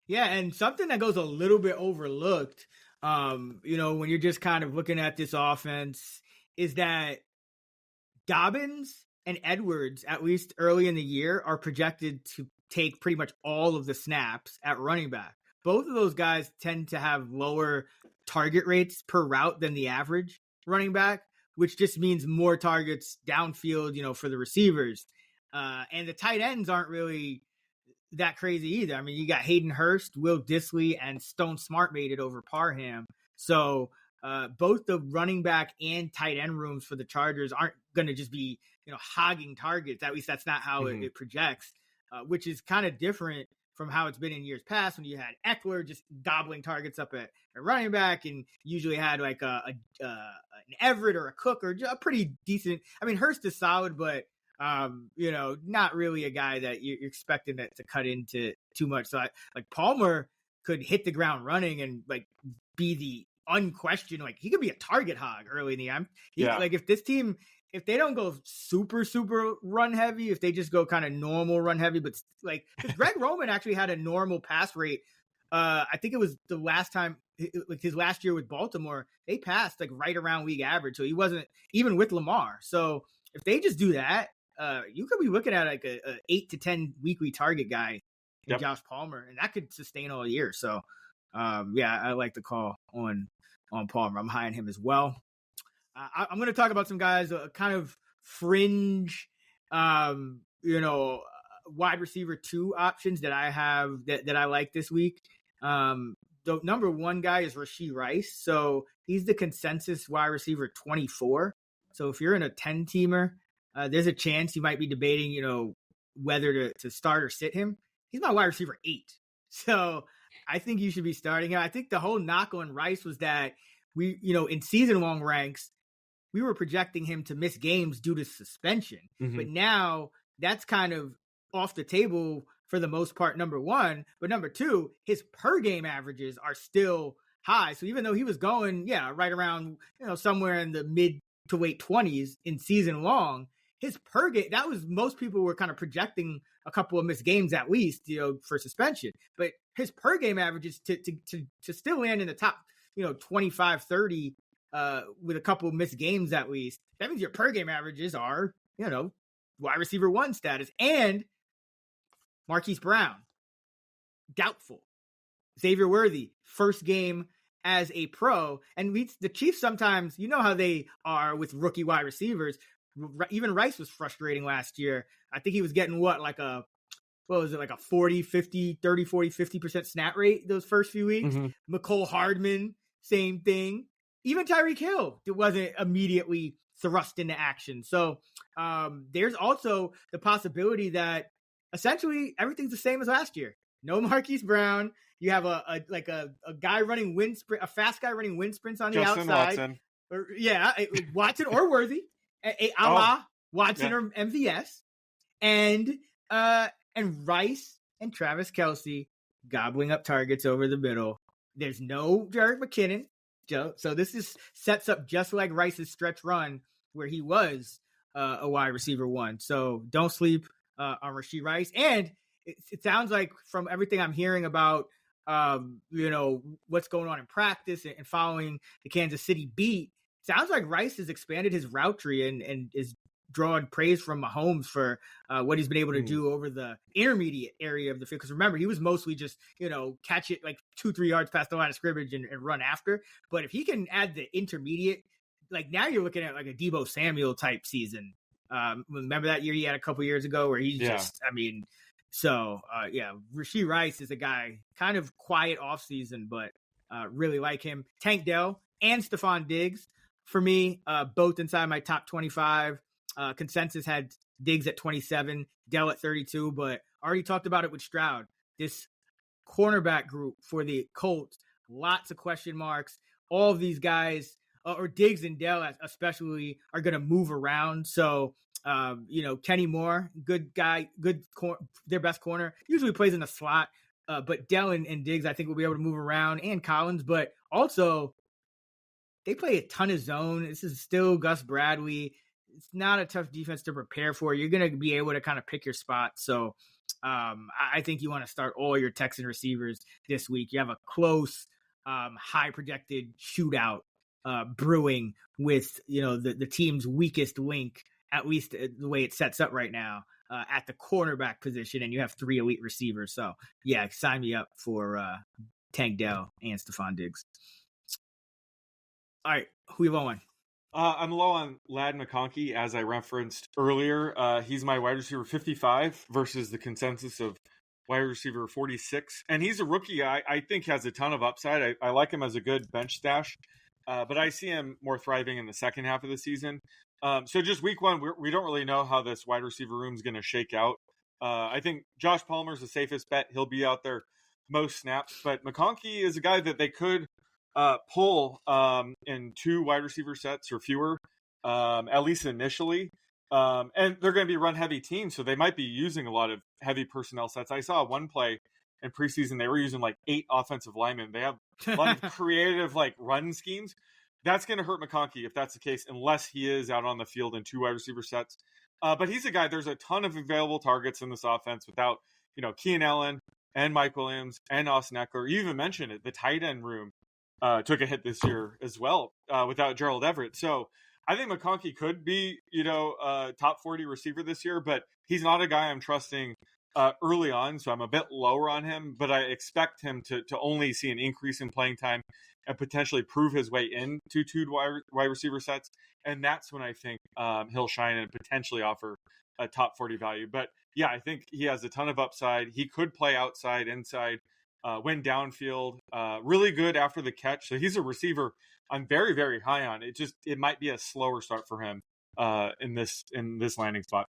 Yeah, and something that goes a little bit overlooked, when you're just kind of looking at this offense, is that Dobbins and Edwards, at least early in the year, are projected to take pretty much all of the snaps at running back. Both of those guys tend to have lower target rates per route than the average running back, which just means more targets downfield, for the receivers. And the tight ends aren't really that crazy either. I mean, you got Hayden Hurst, Will Dissly, and Stone Smart made it over Parham. So both the running back and tight end rooms for the Chargers aren't going to just be, hogging targets. At least that's not how it projects, which is kind of different from how it's been in years past when you had Eckler just gobbling targets up at running back and usually had like an Everett or a Cook or a pretty decent. I mean, Hurst is solid, but not really a guy that you're expecting it to cut into too much. So Palmer could hit the ground running and like be the unquestioned, like he could be a target hog early in the game. Like if this team, if they don't go super, super run heavy, if they just go kind of normal run heavy, but like Greg Roman actually had a normal pass rate. I think it was the last time, like his last year with Baltimore, they passed like right around league average. So he wasn't even with Lamar. So if they just do that, you could be looking at like a 8 to 10 weekly target guy in Josh Palmer, and that could sustain all year. So I like the call on Palmer. I'm high on him as well. I'm going to talk about some guys kind of fringe, wide receiver 2 options that I have that I like this week. The number 1 guy is Rashee Rice. So he's the consensus wide receiver 24. So if you're in a 10-teamer, there's a chance you might be debating, whether to start or sit him. He's my wide receiver 8. So I think you should be starting him. I think the whole knock on Rice was that we, in season-long ranks, we were projecting him to miss games due to suspension. Mm-hmm. But now that's kind of off the table for the most part, number 1. But number 2, his per game averages are still high. So even though he was going, right around, somewhere in the mid to late 20s in season long, his per game, that was, most people were kind of projecting a couple of missed games at least, for suspension. But his per game averages to still land in the top, 25, 30 with a couple of missed games at least, that means your per game averages are, wide receiver 1 status. And Marquise Brown, doubtful. Xavier Worthy, first game as a pro. And the Chiefs sometimes, how they are with rookie wide receivers. Even Rice was frustrating last year. I think he was getting like a 40, 50, 30, 40, 50% snap rate those first few weeks. Mm-hmm. McCole Hardman, same thing. Even Tyreek Hill, it wasn't immediately thrust into action. So there's also the possibility that essentially everything's the same as last year. No Marquise Brown. You have a guy running a fast guy running wind sprints on the Justin outside. Watson. Watson or Worthy. Watson or MVS. And Rice and Travis Kelce gobbling up targets over the middle. There's no Jerick McKinnon. So this sets up just like Rice's stretch run where he was a wide receiver 1. So don't sleep on Rashee Rice. And it sounds like from everything I'm hearing about, what's going on in practice and following the Kansas City beat, sounds like Rice has expanded his route tree and is drawing praise from Mahomes for what he's been able to do over the intermediate area of the field. Because remember, he was mostly just, catch it like 2-3 yards past the line of scrimmage and run after. But if he can add the intermediate, like now you're looking at like a Deebo Samuel type season. Remember that year he had a couple years ago where he's Rashee Rice is a guy kind of quiet off season, but really like him. Tank Dell and Stephon Diggs for me, both inside my top 25. Consensus had Diggs at 27, Dell at 32, but already talked about it with Stroud. This cornerback group for the Colts, lots of question marks. All of these guys, or Diggs and Dell especially, are going to move around. So, Kenny Moore, good guy, their best corner, usually plays in the slot. But Dell and Diggs, I think, will be able to move around, and Collins, but also they play a ton of zone. This is still Gus Bradley. It's not a tough defense to prepare for. You're going to be able to kind of pick your spot. So I think you want to start all your Texan receivers this week. You have a close, high projected shootout brewing with, the team's weakest link, at least the way it sets up right now, at the cornerback position. And you have 3 elite receivers. So yeah, sign me up for Tank Dell and Stephon Diggs. All right, who you on? I'm low on Ladd McConkey, as I referenced earlier. He's my wide receiver 55 versus the consensus of wide receiver 46. And he's a rookie I think has a ton of upside. I like him as a good bench stash, but I see him more thriving in the second half of the season. So just week 1, we don't really know how this wide receiver room is going to shake out. I think Josh Palmer's the safest bet. He'll be out there most snaps. But McConkey is a guy that they could pull in 2 wide receiver sets or fewer, at least initially. And they're going to be run-heavy teams, so they might be using a lot of heavy personnel sets. I saw one play in preseason, they were using like 8 offensive linemen. They have a lot of creative run schemes. That's going to hurt McConkey if that's the case, unless he is out on the field in 2 wide receiver sets. But he's a guy, there's a ton of available targets in this offense without, Keenan Allen and Mike Williams and Austin Eckler. You even mentioned it, the tight end room took a hit this year as well without Gerald Everett. So I think McConkey could be, a top 40 receiver this year, but he's not a guy I'm trusting early on. So I'm a bit lower on him, but I expect him to only see an increase in playing time and potentially prove his way into 2 wide receiver sets. And that's when I think he'll shine and potentially offer a top 40 value. But yeah, I think he has a ton of upside. He could play outside, inside, win downfield, really good after the catch. So he's a receiver I'm very, very high on. It might be a slower start for him in this landing spot.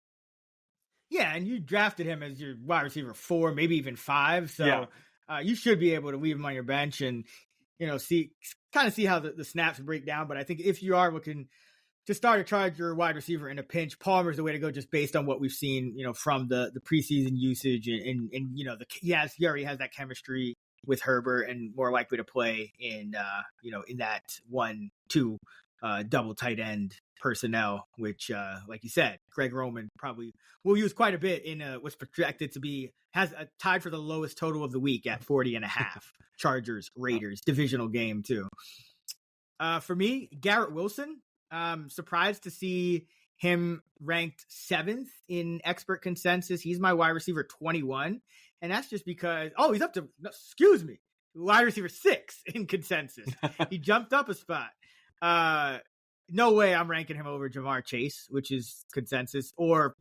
Yeah, and you drafted him as your wide receiver 4, maybe even 5. So Yeah. You should be able to leave him on your bench and, see how the snaps break down. But I think if you are looking to start a Charger wide receiver in a pinch, Palmer's the way to go, just based on what we've seen, from the preseason usage and he already has that chemistry with Herbert and more likely to play in in that 1-2 double tight end personnel, which like you said, Greg Roman probably will use quite a bit in what's projected to be tied for the lowest total of the week at 40.5. Chargers Raiders divisional game too. For me, Garrett Wilson. Surprised to see him ranked 7th in expert consensus. He's my wide receiver 21. And that's just because, he's up to, wide receiver 6 in consensus. He jumped up a spot. No way I'm ranking him over Jamar Chase, which is consensus, or,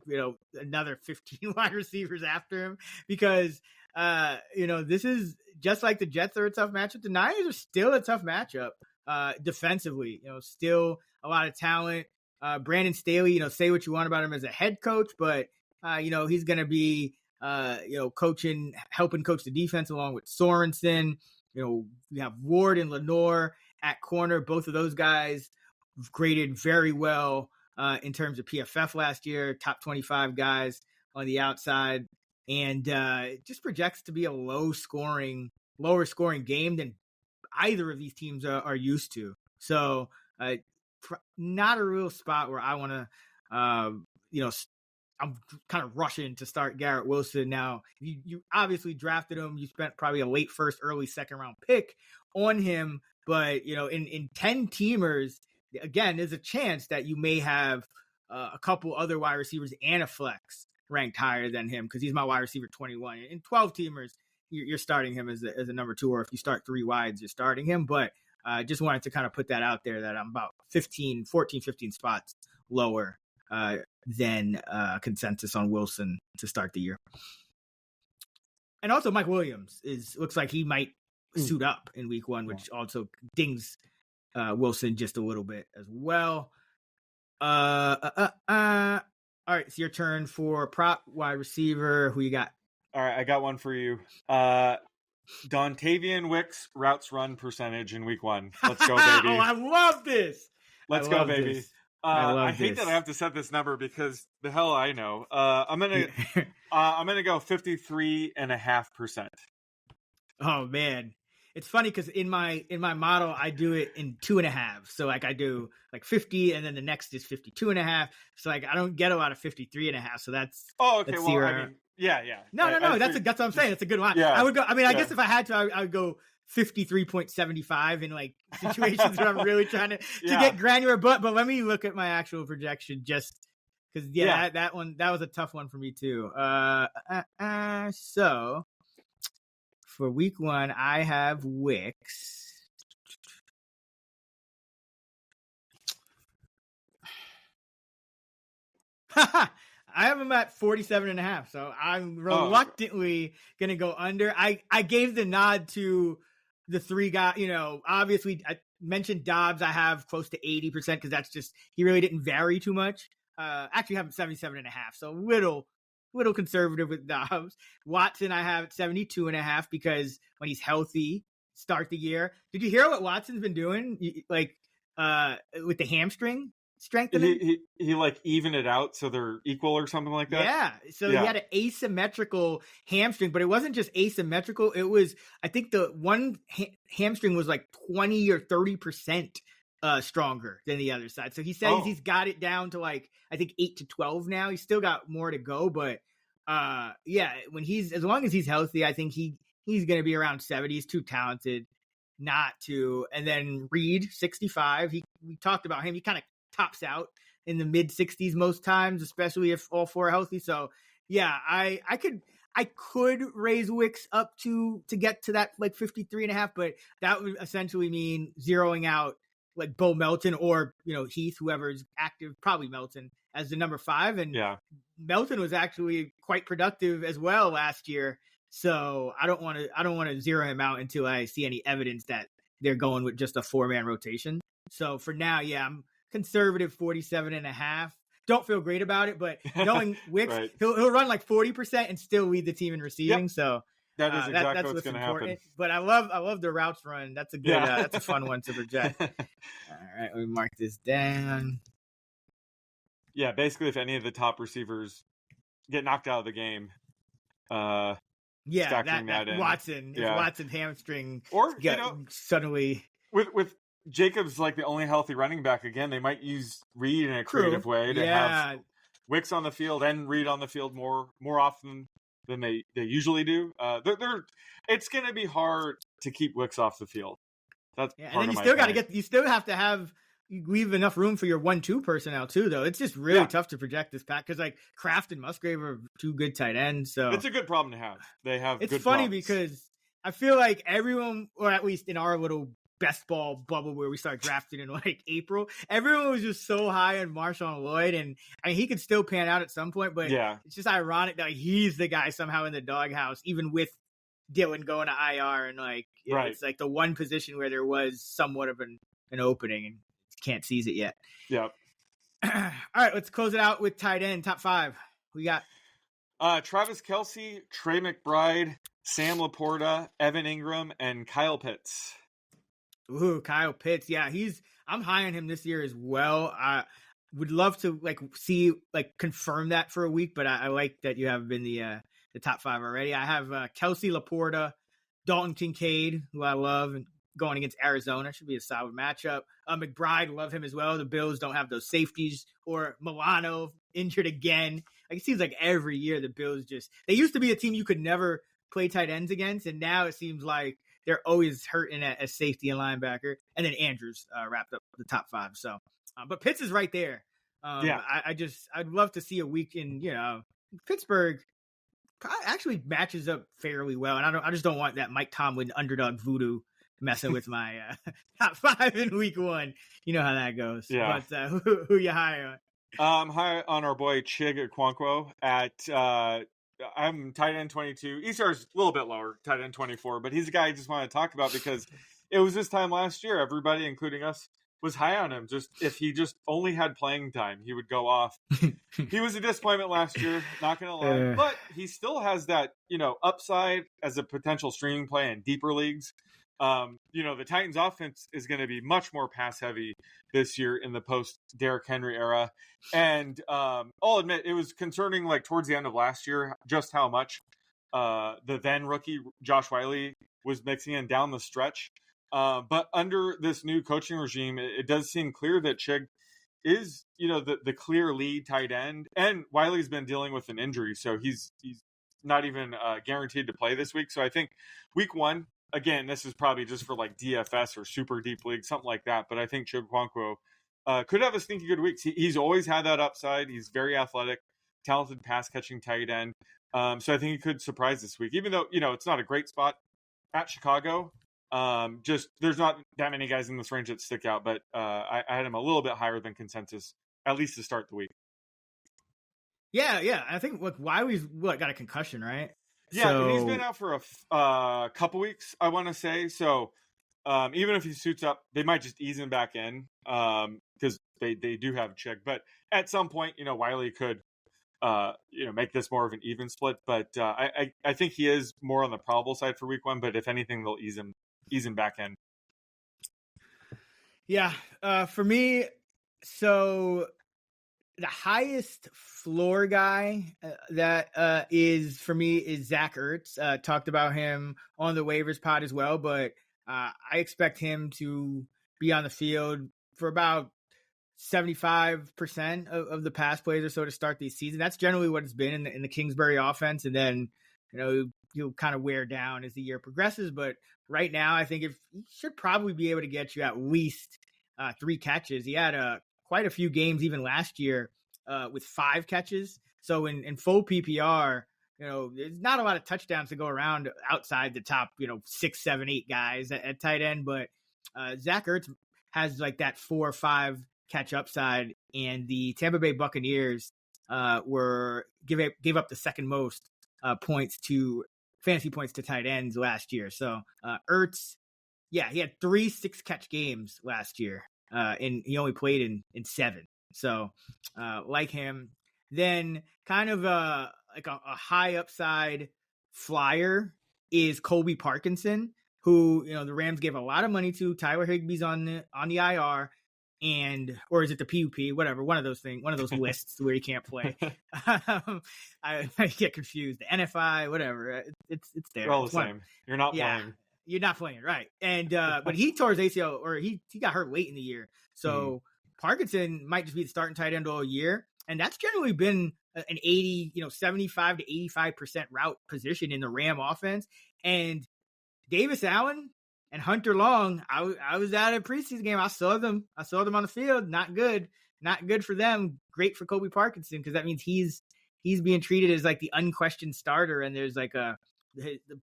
another 15 wide receivers after him, because, this is just like the Jets are a tough matchup. The Niners are still a tough matchup. Defensively, still a lot of talent. Brandon Staley, say what you want about him as a head coach, but he's going to be helping coach the defense along with Sorensen. We have Ward and Lenore at corner. Both of those guys graded very well in terms of PFF last year, top 25 guys on the outside, and just projects to be a lower scoring game than either of these teams are used to. So not a real spot where I want to, I'm kind of rushing to start Garrett Wilson. Now, you obviously drafted him. You spent probably a late first, early second round pick on him. But, in 10 teamers, again, there's a chance that you may have a couple other wide receivers and a flex ranked higher than him, because he's my wide receiver 21. In 12 teamers, you're starting him as a number 2, or if you start 3 wides, you're starting him. But just wanted to kind of put that out there that I'm about 15 spots lower than consensus on Wilson to start the year. And also Mike Williams looks like he might suit up in week 1, which also dings Wilson just a little bit as well. All right, it's your turn for prop wide receiver. Who you got? All right, I got one for you. Dontavian Wicks routes run percentage in week 1. Let's go, baby. I love this. Let's go, baby. I hate that I have to set this number because the hell I know. I'm gonna go 53.5%. Oh man, it's funny because in my model I do it in 2.5. So like I do like 50, and then the next is 52.5. So like I don't get a lot of 53.5. So that's okay. That's Well, I mean, yeah. No. That's what I'm saying. It's a good one. Yeah. I would go. I mean, I guess if I had to, I would go 53.75 in like situations where I'm really trying to get granular. But let me look at my actual projection just because that was a tough one for me too. So for week 1, I have Wicks. I have him at 47.5, so I'm reluctantly going to go under. I gave the nod to the 3 guys. Obviously, I mentioned Dobbs. I have close to 80% because that's just, he really didn't vary too much. Actually, I have him 77.5, so little conservative with Dobbs. Watson, I have at 72.5 because when he's healthy, start the year. Did you hear what Watson's been doing? Like with the hamstring strengthening? He like even it out so they're equal or something like that. Yeah. So he had an asymmetrical hamstring, but it wasn't just asymmetrical. It was, I think the one hamstring was like 20 or 30% stronger than the other side. So he says he's got it down to like, I think 8 to 12 now. He's still got more to go, but when as long as he's healthy, I think he's going to be around 70. He's too talented not to. And then Reed, 65. We talked about him. He kind of tops out in the mid 60s most times, especially if all 4 are healthy. So yeah, I could raise Wicks up to get to that like 53.5, but that would essentially mean zeroing out like Bo Melton or, Heath, whoever's active, probably Melton as the number 5. And Melton was actually quite productive as well last year. So I don't want to zero him out until I see any evidence that they're going with just a 4-man rotation. So for now, I'm conservative 47.5. Don't feel great about it, but knowing Wicks, right. he'll run like 40% and still lead the team in receiving. Yep. So that is exactly that's what's going to happen. But I love the routes run. That's a good, that's a fun one to project. All right, let me mark this down. Yeah, basically, if any of the top receivers get knocked out of the game, that Watson, if Watson's hamstring, or suddenly with Jacobs like the only healthy running back again, they might use Reed in a creative way to have Wicks on the field and Reed on the field more often than they usually do. It's going to be hard to keep Wicks off the field. That's and then you still have to have leave enough room for your 1-2 personnel too, though. It's just really tough to project this pack because like Kraft and Musgrave are 2 good tight ends. So it's a good problem to have. They have. It's good funny problems. because I feel like everyone, or at least in our little best ball bubble where we start drafting in like April, everyone was just so high on Marshawn Lloyd, and I mean he could still pan out at some point, but it's just ironic that he's the guy somehow in the doghouse, even with Dylan going to IR, and like it's like the one position where there was somewhat of an opening and can't seize it yet. Yeah. All right, let's close it out with tight end top 5. We got Travis Kelce, Trey McBride, Sam Laporta, Evan Ingram, and Kyle Pitts. Ooh, Kyle Pitts. Yeah, I'm high on him this year as well. I would love to confirm that for a week, but I like that you have been the top 5 already. I have Kelce, Laporta, Dalton Kincaid, who I love, and going against Arizona should be a solid matchup. McBride, love him as well. The Bills don't have those safeties, or Milano injured again. Like, it seems like every year the Bills they used to be a team you could never play tight ends against, and now it seems like they're always hurting at safety and linebacker. And then Andrews wrapped up the top 5. So, but Pitts is right there. I'd love to see a week in, Pittsburgh actually matches up fairly well. And I just don't want that Mike Tomlin underdog voodoo messing with my top 5 in week 1. You know how that goes. Yeah. But who you high on? I'm high on our boy Chig Okonkwo at I'm tight end 22. ECR's a little bit lower, tight end 24, but he's a guy I just want to talk about because it was this time last year, everybody, including us, was high on him. Just if he just only had playing time, he would go off. He was a disappointment last year, not going to lie, but he still has that, upside as a potential streaming play in deeper leagues. The Titans offense is going to be much more pass heavy this year in the post Derrick Henry era. And I'll admit it was concerning like towards the end of last year, just how much the then rookie Josh Whyle was mixing in down the stretch. But under this new coaching regime, it does seem clear that Chig is, the clear lead tight end, and Wiley's been dealing with an injury. So he's not even guaranteed to play this week. So I think week 1, again, this is probably just for like DFS or super deep league, something like that. But I think Chig Okonkwo could have a stinky good week. He's always had that upside. He's very athletic, talented pass catching tight end. So I think he could surprise this week, even though, it's not a great spot at Chicago. Just there's not that many guys in this range that stick out, but I had him a little bit higher than consensus, at least to start the week. Yeah. I think Wiley's got a concussion, right? Yeah, and he's been out for a couple weeks, I want to say. So even if he suits up, they might just ease him back in because they do have Chig. But at some point, Wiley could, make this more of an even split. But I think he is more on the probable side for week 1. But if anything, they'll ease him back in. Yeah, for me, so the highest floor guy that is for me is Zach Ertz. Talked about him on the waivers pod as well, but I expect him to be on the field for about 75% of the pass plays or so to start the season. That's generally what it's been in the Kingsbury offense, and then you'll kind of wear down as the year progresses. But right now, I think he should probably be able to get you at least 3 catches. He had quite a few games even last year with 5 catches. So in full PPR, there's not a lot of touchdowns to go around outside the top, 6, 7, 8 guys at tight end. But Zach Ertz has like that 4 or 5 catch upside, and the Tampa Bay Buccaneers gave up the second most fantasy points to tight ends last year. So Ertz, yeah, he had 3 6-catch games last year, and he only played in 7. So like him. Then kind of like a high upside flyer is Colby Parkinson, who the Rams gave a lot of money to. Tyler Higbee's on the IR, or is it the PUP? Whatever, one of those things, one of those lists where he can't play. I get confused. The NFI, whatever. It's there. They're all the same. You're not playing. You're not playing, right? And but he tore his ACL, or he got hurt late in the year. So Parkinson might just be the starting tight end all year, and that's generally been an 75 to 85% route position in the Ram offense. And Davis Allen and Hunter Long, I was at a preseason game. I saw them on the field. Not good for them. Great for Colby Parkinson, because that means he's being treated as like the unquestioned starter, and there's like the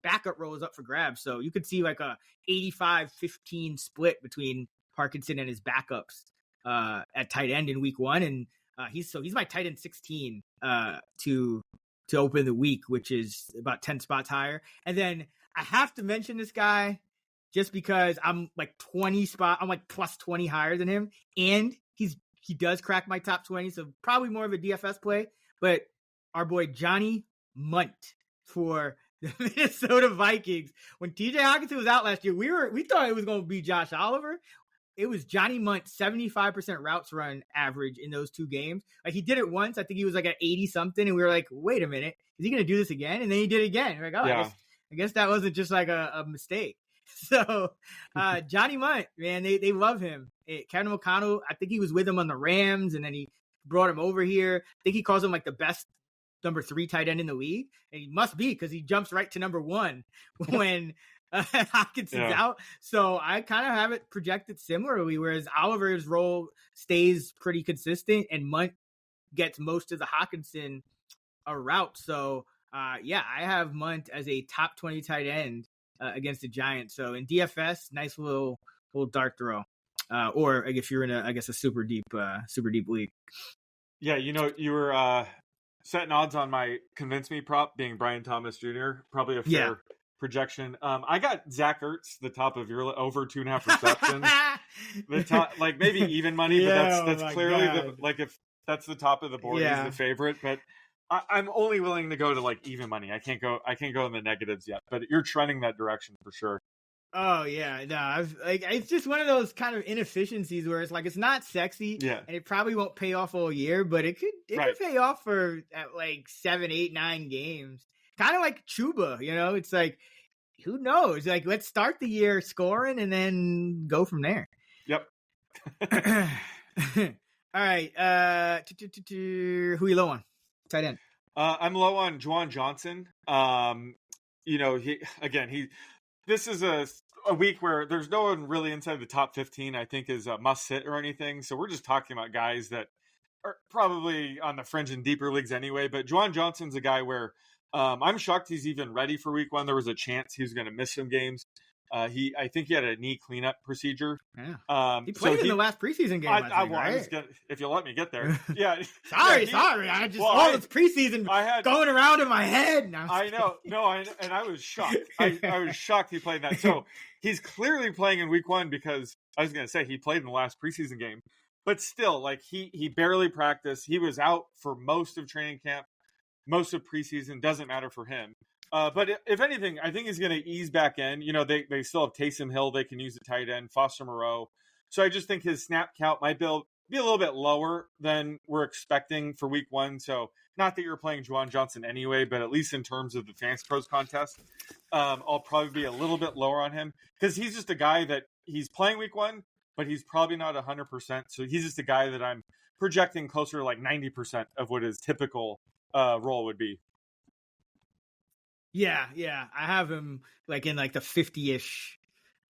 backup role is up for grabs. So you could see like a 85-15 split between Parkinson and his backups at tight end in week 1, and he's my tight end 16 to open the week, which is about 10 spots higher. And then I have to mention this guy just because I'm like plus 20 higher than him, and he does crack my top 20, so probably more of a DFS play. But our boy Johnny Munt for the Minnesota Vikings. When TJ Hockenson was out last year, we thought it was going to be Josh Oliver. It was Johnny Munt, 75% routes run average in those 2 games. Like, he did it once. I think he was like at 80 something, and we were like, wait a minute, is he going to do this again? And then he did it again. We're like, I guess that wasn't just like a mistake. So Johnny Munt, man, they love him. Kevin O'Connell, I think he was with him on the Rams, and then he brought him over here. I think he calls him like the best number 3 tight end in the league, and he must be, because he jumps right to number 1 when Hawkinson's out. So I kind of have it projected similarly, whereas Oliver's role stays pretty consistent and Munt gets most of the Hawkinson route. So I have Munt as a top 20 tight end against the Giants. So in DFS, nice little dart throw. Or if you're in a super deep league. Yeah, you were setting odds on my convince me prop being Brian Thomas Jr. Probably a fair projection. I got Zach Ertz, the top of your over 2.5 receptions. The top, like maybe even money, but that's clearly if that's the top of the board, he's the favorite. But I'm only willing to go to like even money. I can't go in the negatives yet. But you're trending that direction for sure. Oh yeah, no, it's just one of those kind of inefficiencies where it's like it's not sexy, and it probably won't pay off all year, but it could pay off for at like 7, 8, 9 games. Kind of like Chuba, it's like, who knows? Like, let's start the year scoring and then go from there. Yep. All right. Who you low on? Tight end. I'm low on Juwan Johnson. This is a week where there's no one really inside the top 15, I think, is a must sit or anything. So we're just talking about guys that are probably on the fringe in deeper leagues anyway. But Juwan Johnson's a guy where I'm shocked he's even ready for week 1. There was a chance he was going to miss some games. I think he had a knee cleanup procedure. Yeah. He played in the last preseason game. If you'll let me get there. Yeah. sorry. I just all this preseason going around in my head. Now. I know. No, and I was shocked. I was shocked he played that. So he's clearly playing in week 1, because I was going to say he played in the last preseason game, but still, like he barely practiced. He was out for most of training camp, most of preseason. Doesn't matter for him. But if anything, I think he's going to ease back in. They still have Taysom Hill. They can use the tight end, Foster Moreau. So I just think his snap count might be a little bit lower than we're expecting for week 1. So not that you're playing Juwan Johnson anyway, but at least in terms of the Fantasy Pros contest, I'll probably be a little bit lower on him, because he's just a guy that he's playing week 1, but he's probably not 100%. So he's just a guy that I'm projecting closer to like 90% of what his typical role would be. Yeah. I have him like in like the 50-ish,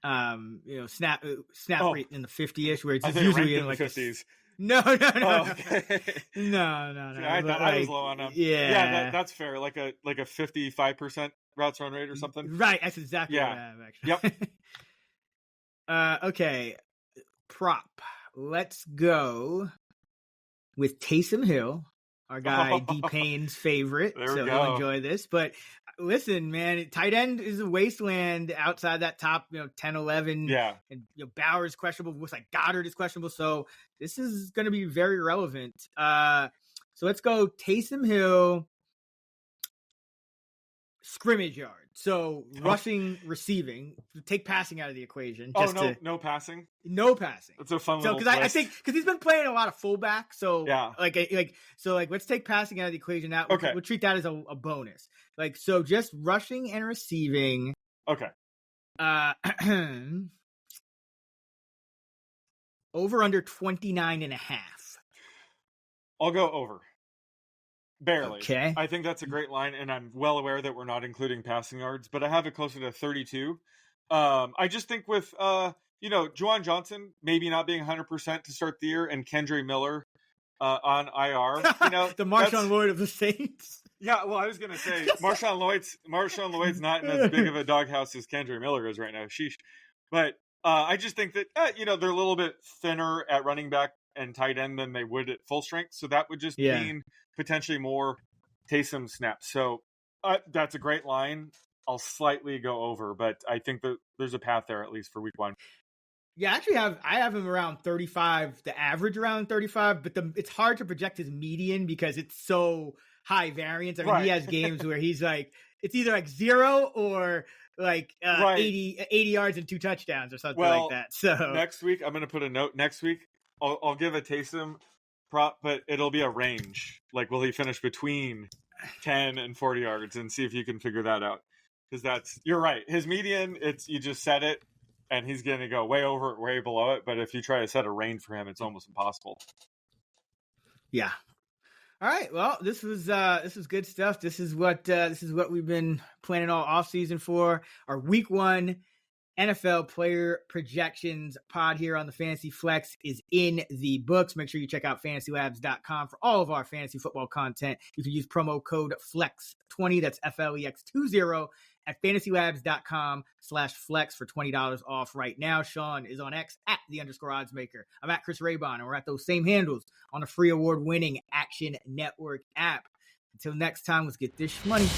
snap rate in the 50-ish, where it's usually in like the 50s. No. Oh, okay. No. I thought I was low on him. Yeah, that's fair. Like a 55% routes run rate or something. Right. That's exactly what I have, actually. Yep. Okay. prop. Let's go with Taysom Hill, our guy D Payne's favorite. There we So go. he'll enjoy this. But listen, man, tight end is a wasteland outside that top, 10, 11. Yeah. And Bauer's questionable. Looks like Goddard is questionable. So this is going to be very relevant. So let's go Taysom Hill, scrimmage yard. So rushing, receiving, take passing out of the equation. Oh, no passing. No passing. It's a fun So little because I twist. think because he's been playing a lot of fullback, so Yeah. let's take passing out of the equation. Now Okay. we'll treat that as a bonus. So just rushing and receiving. Okay. Over under 29.5. I'll go over. Barely. Okay. I think that's a great line, and I'm well aware that we're not including passing yards, but I have it closer to 32. I just think with, Juwan Johnson maybe not being 100% to start the year, and Kendre Miller on IR. The Marshawn Lloyd of the Saints. Yeah, well, I was going to say, Marshawn Lloyd's not in as big of a doghouse as Kendre Miller is right now. Sheesh. But I just think that, they're a little bit thinner at running back and tight end than they would at full strength. So that would just mean potentially more Taysom snaps. So that's a great line. I'll slightly go over, but I think that there's a path there at least for week 1. Yeah, actually I have him around 35, the average around 35, but it's hard to project his median because it's so high variance. I mean, He has games where he's like, it's either like 0 or like 80 yards and 2 touchdowns or something like that. So next week, I'm going to put a note. Next week, I'll give a Taysom prop, but it'll be a range. Like, will he finish between 10 and 40 yards, and see if you can figure that out. Because you're right. His median, you just set it, and he's going to go way over it, way below it. But if you try to set a range for him, it's almost impossible. Yeah. All right. Well, this was good stuff. This is what we've been planning all offseason for. Our week 1 NFL player projections pod here on the Fantasy Flex is in the books. Make sure you check out fantasylabs.com for all of our fantasy football content. You can use promo code FLEX20, that's FLEX20, at fantasylabs.com/flex for $20 off right now. Sean is on X at @_oddsmaker. I'm at Chris Raybon, and we're at those same handles on the free award-winning Action Network app. Until next time, let's get this money.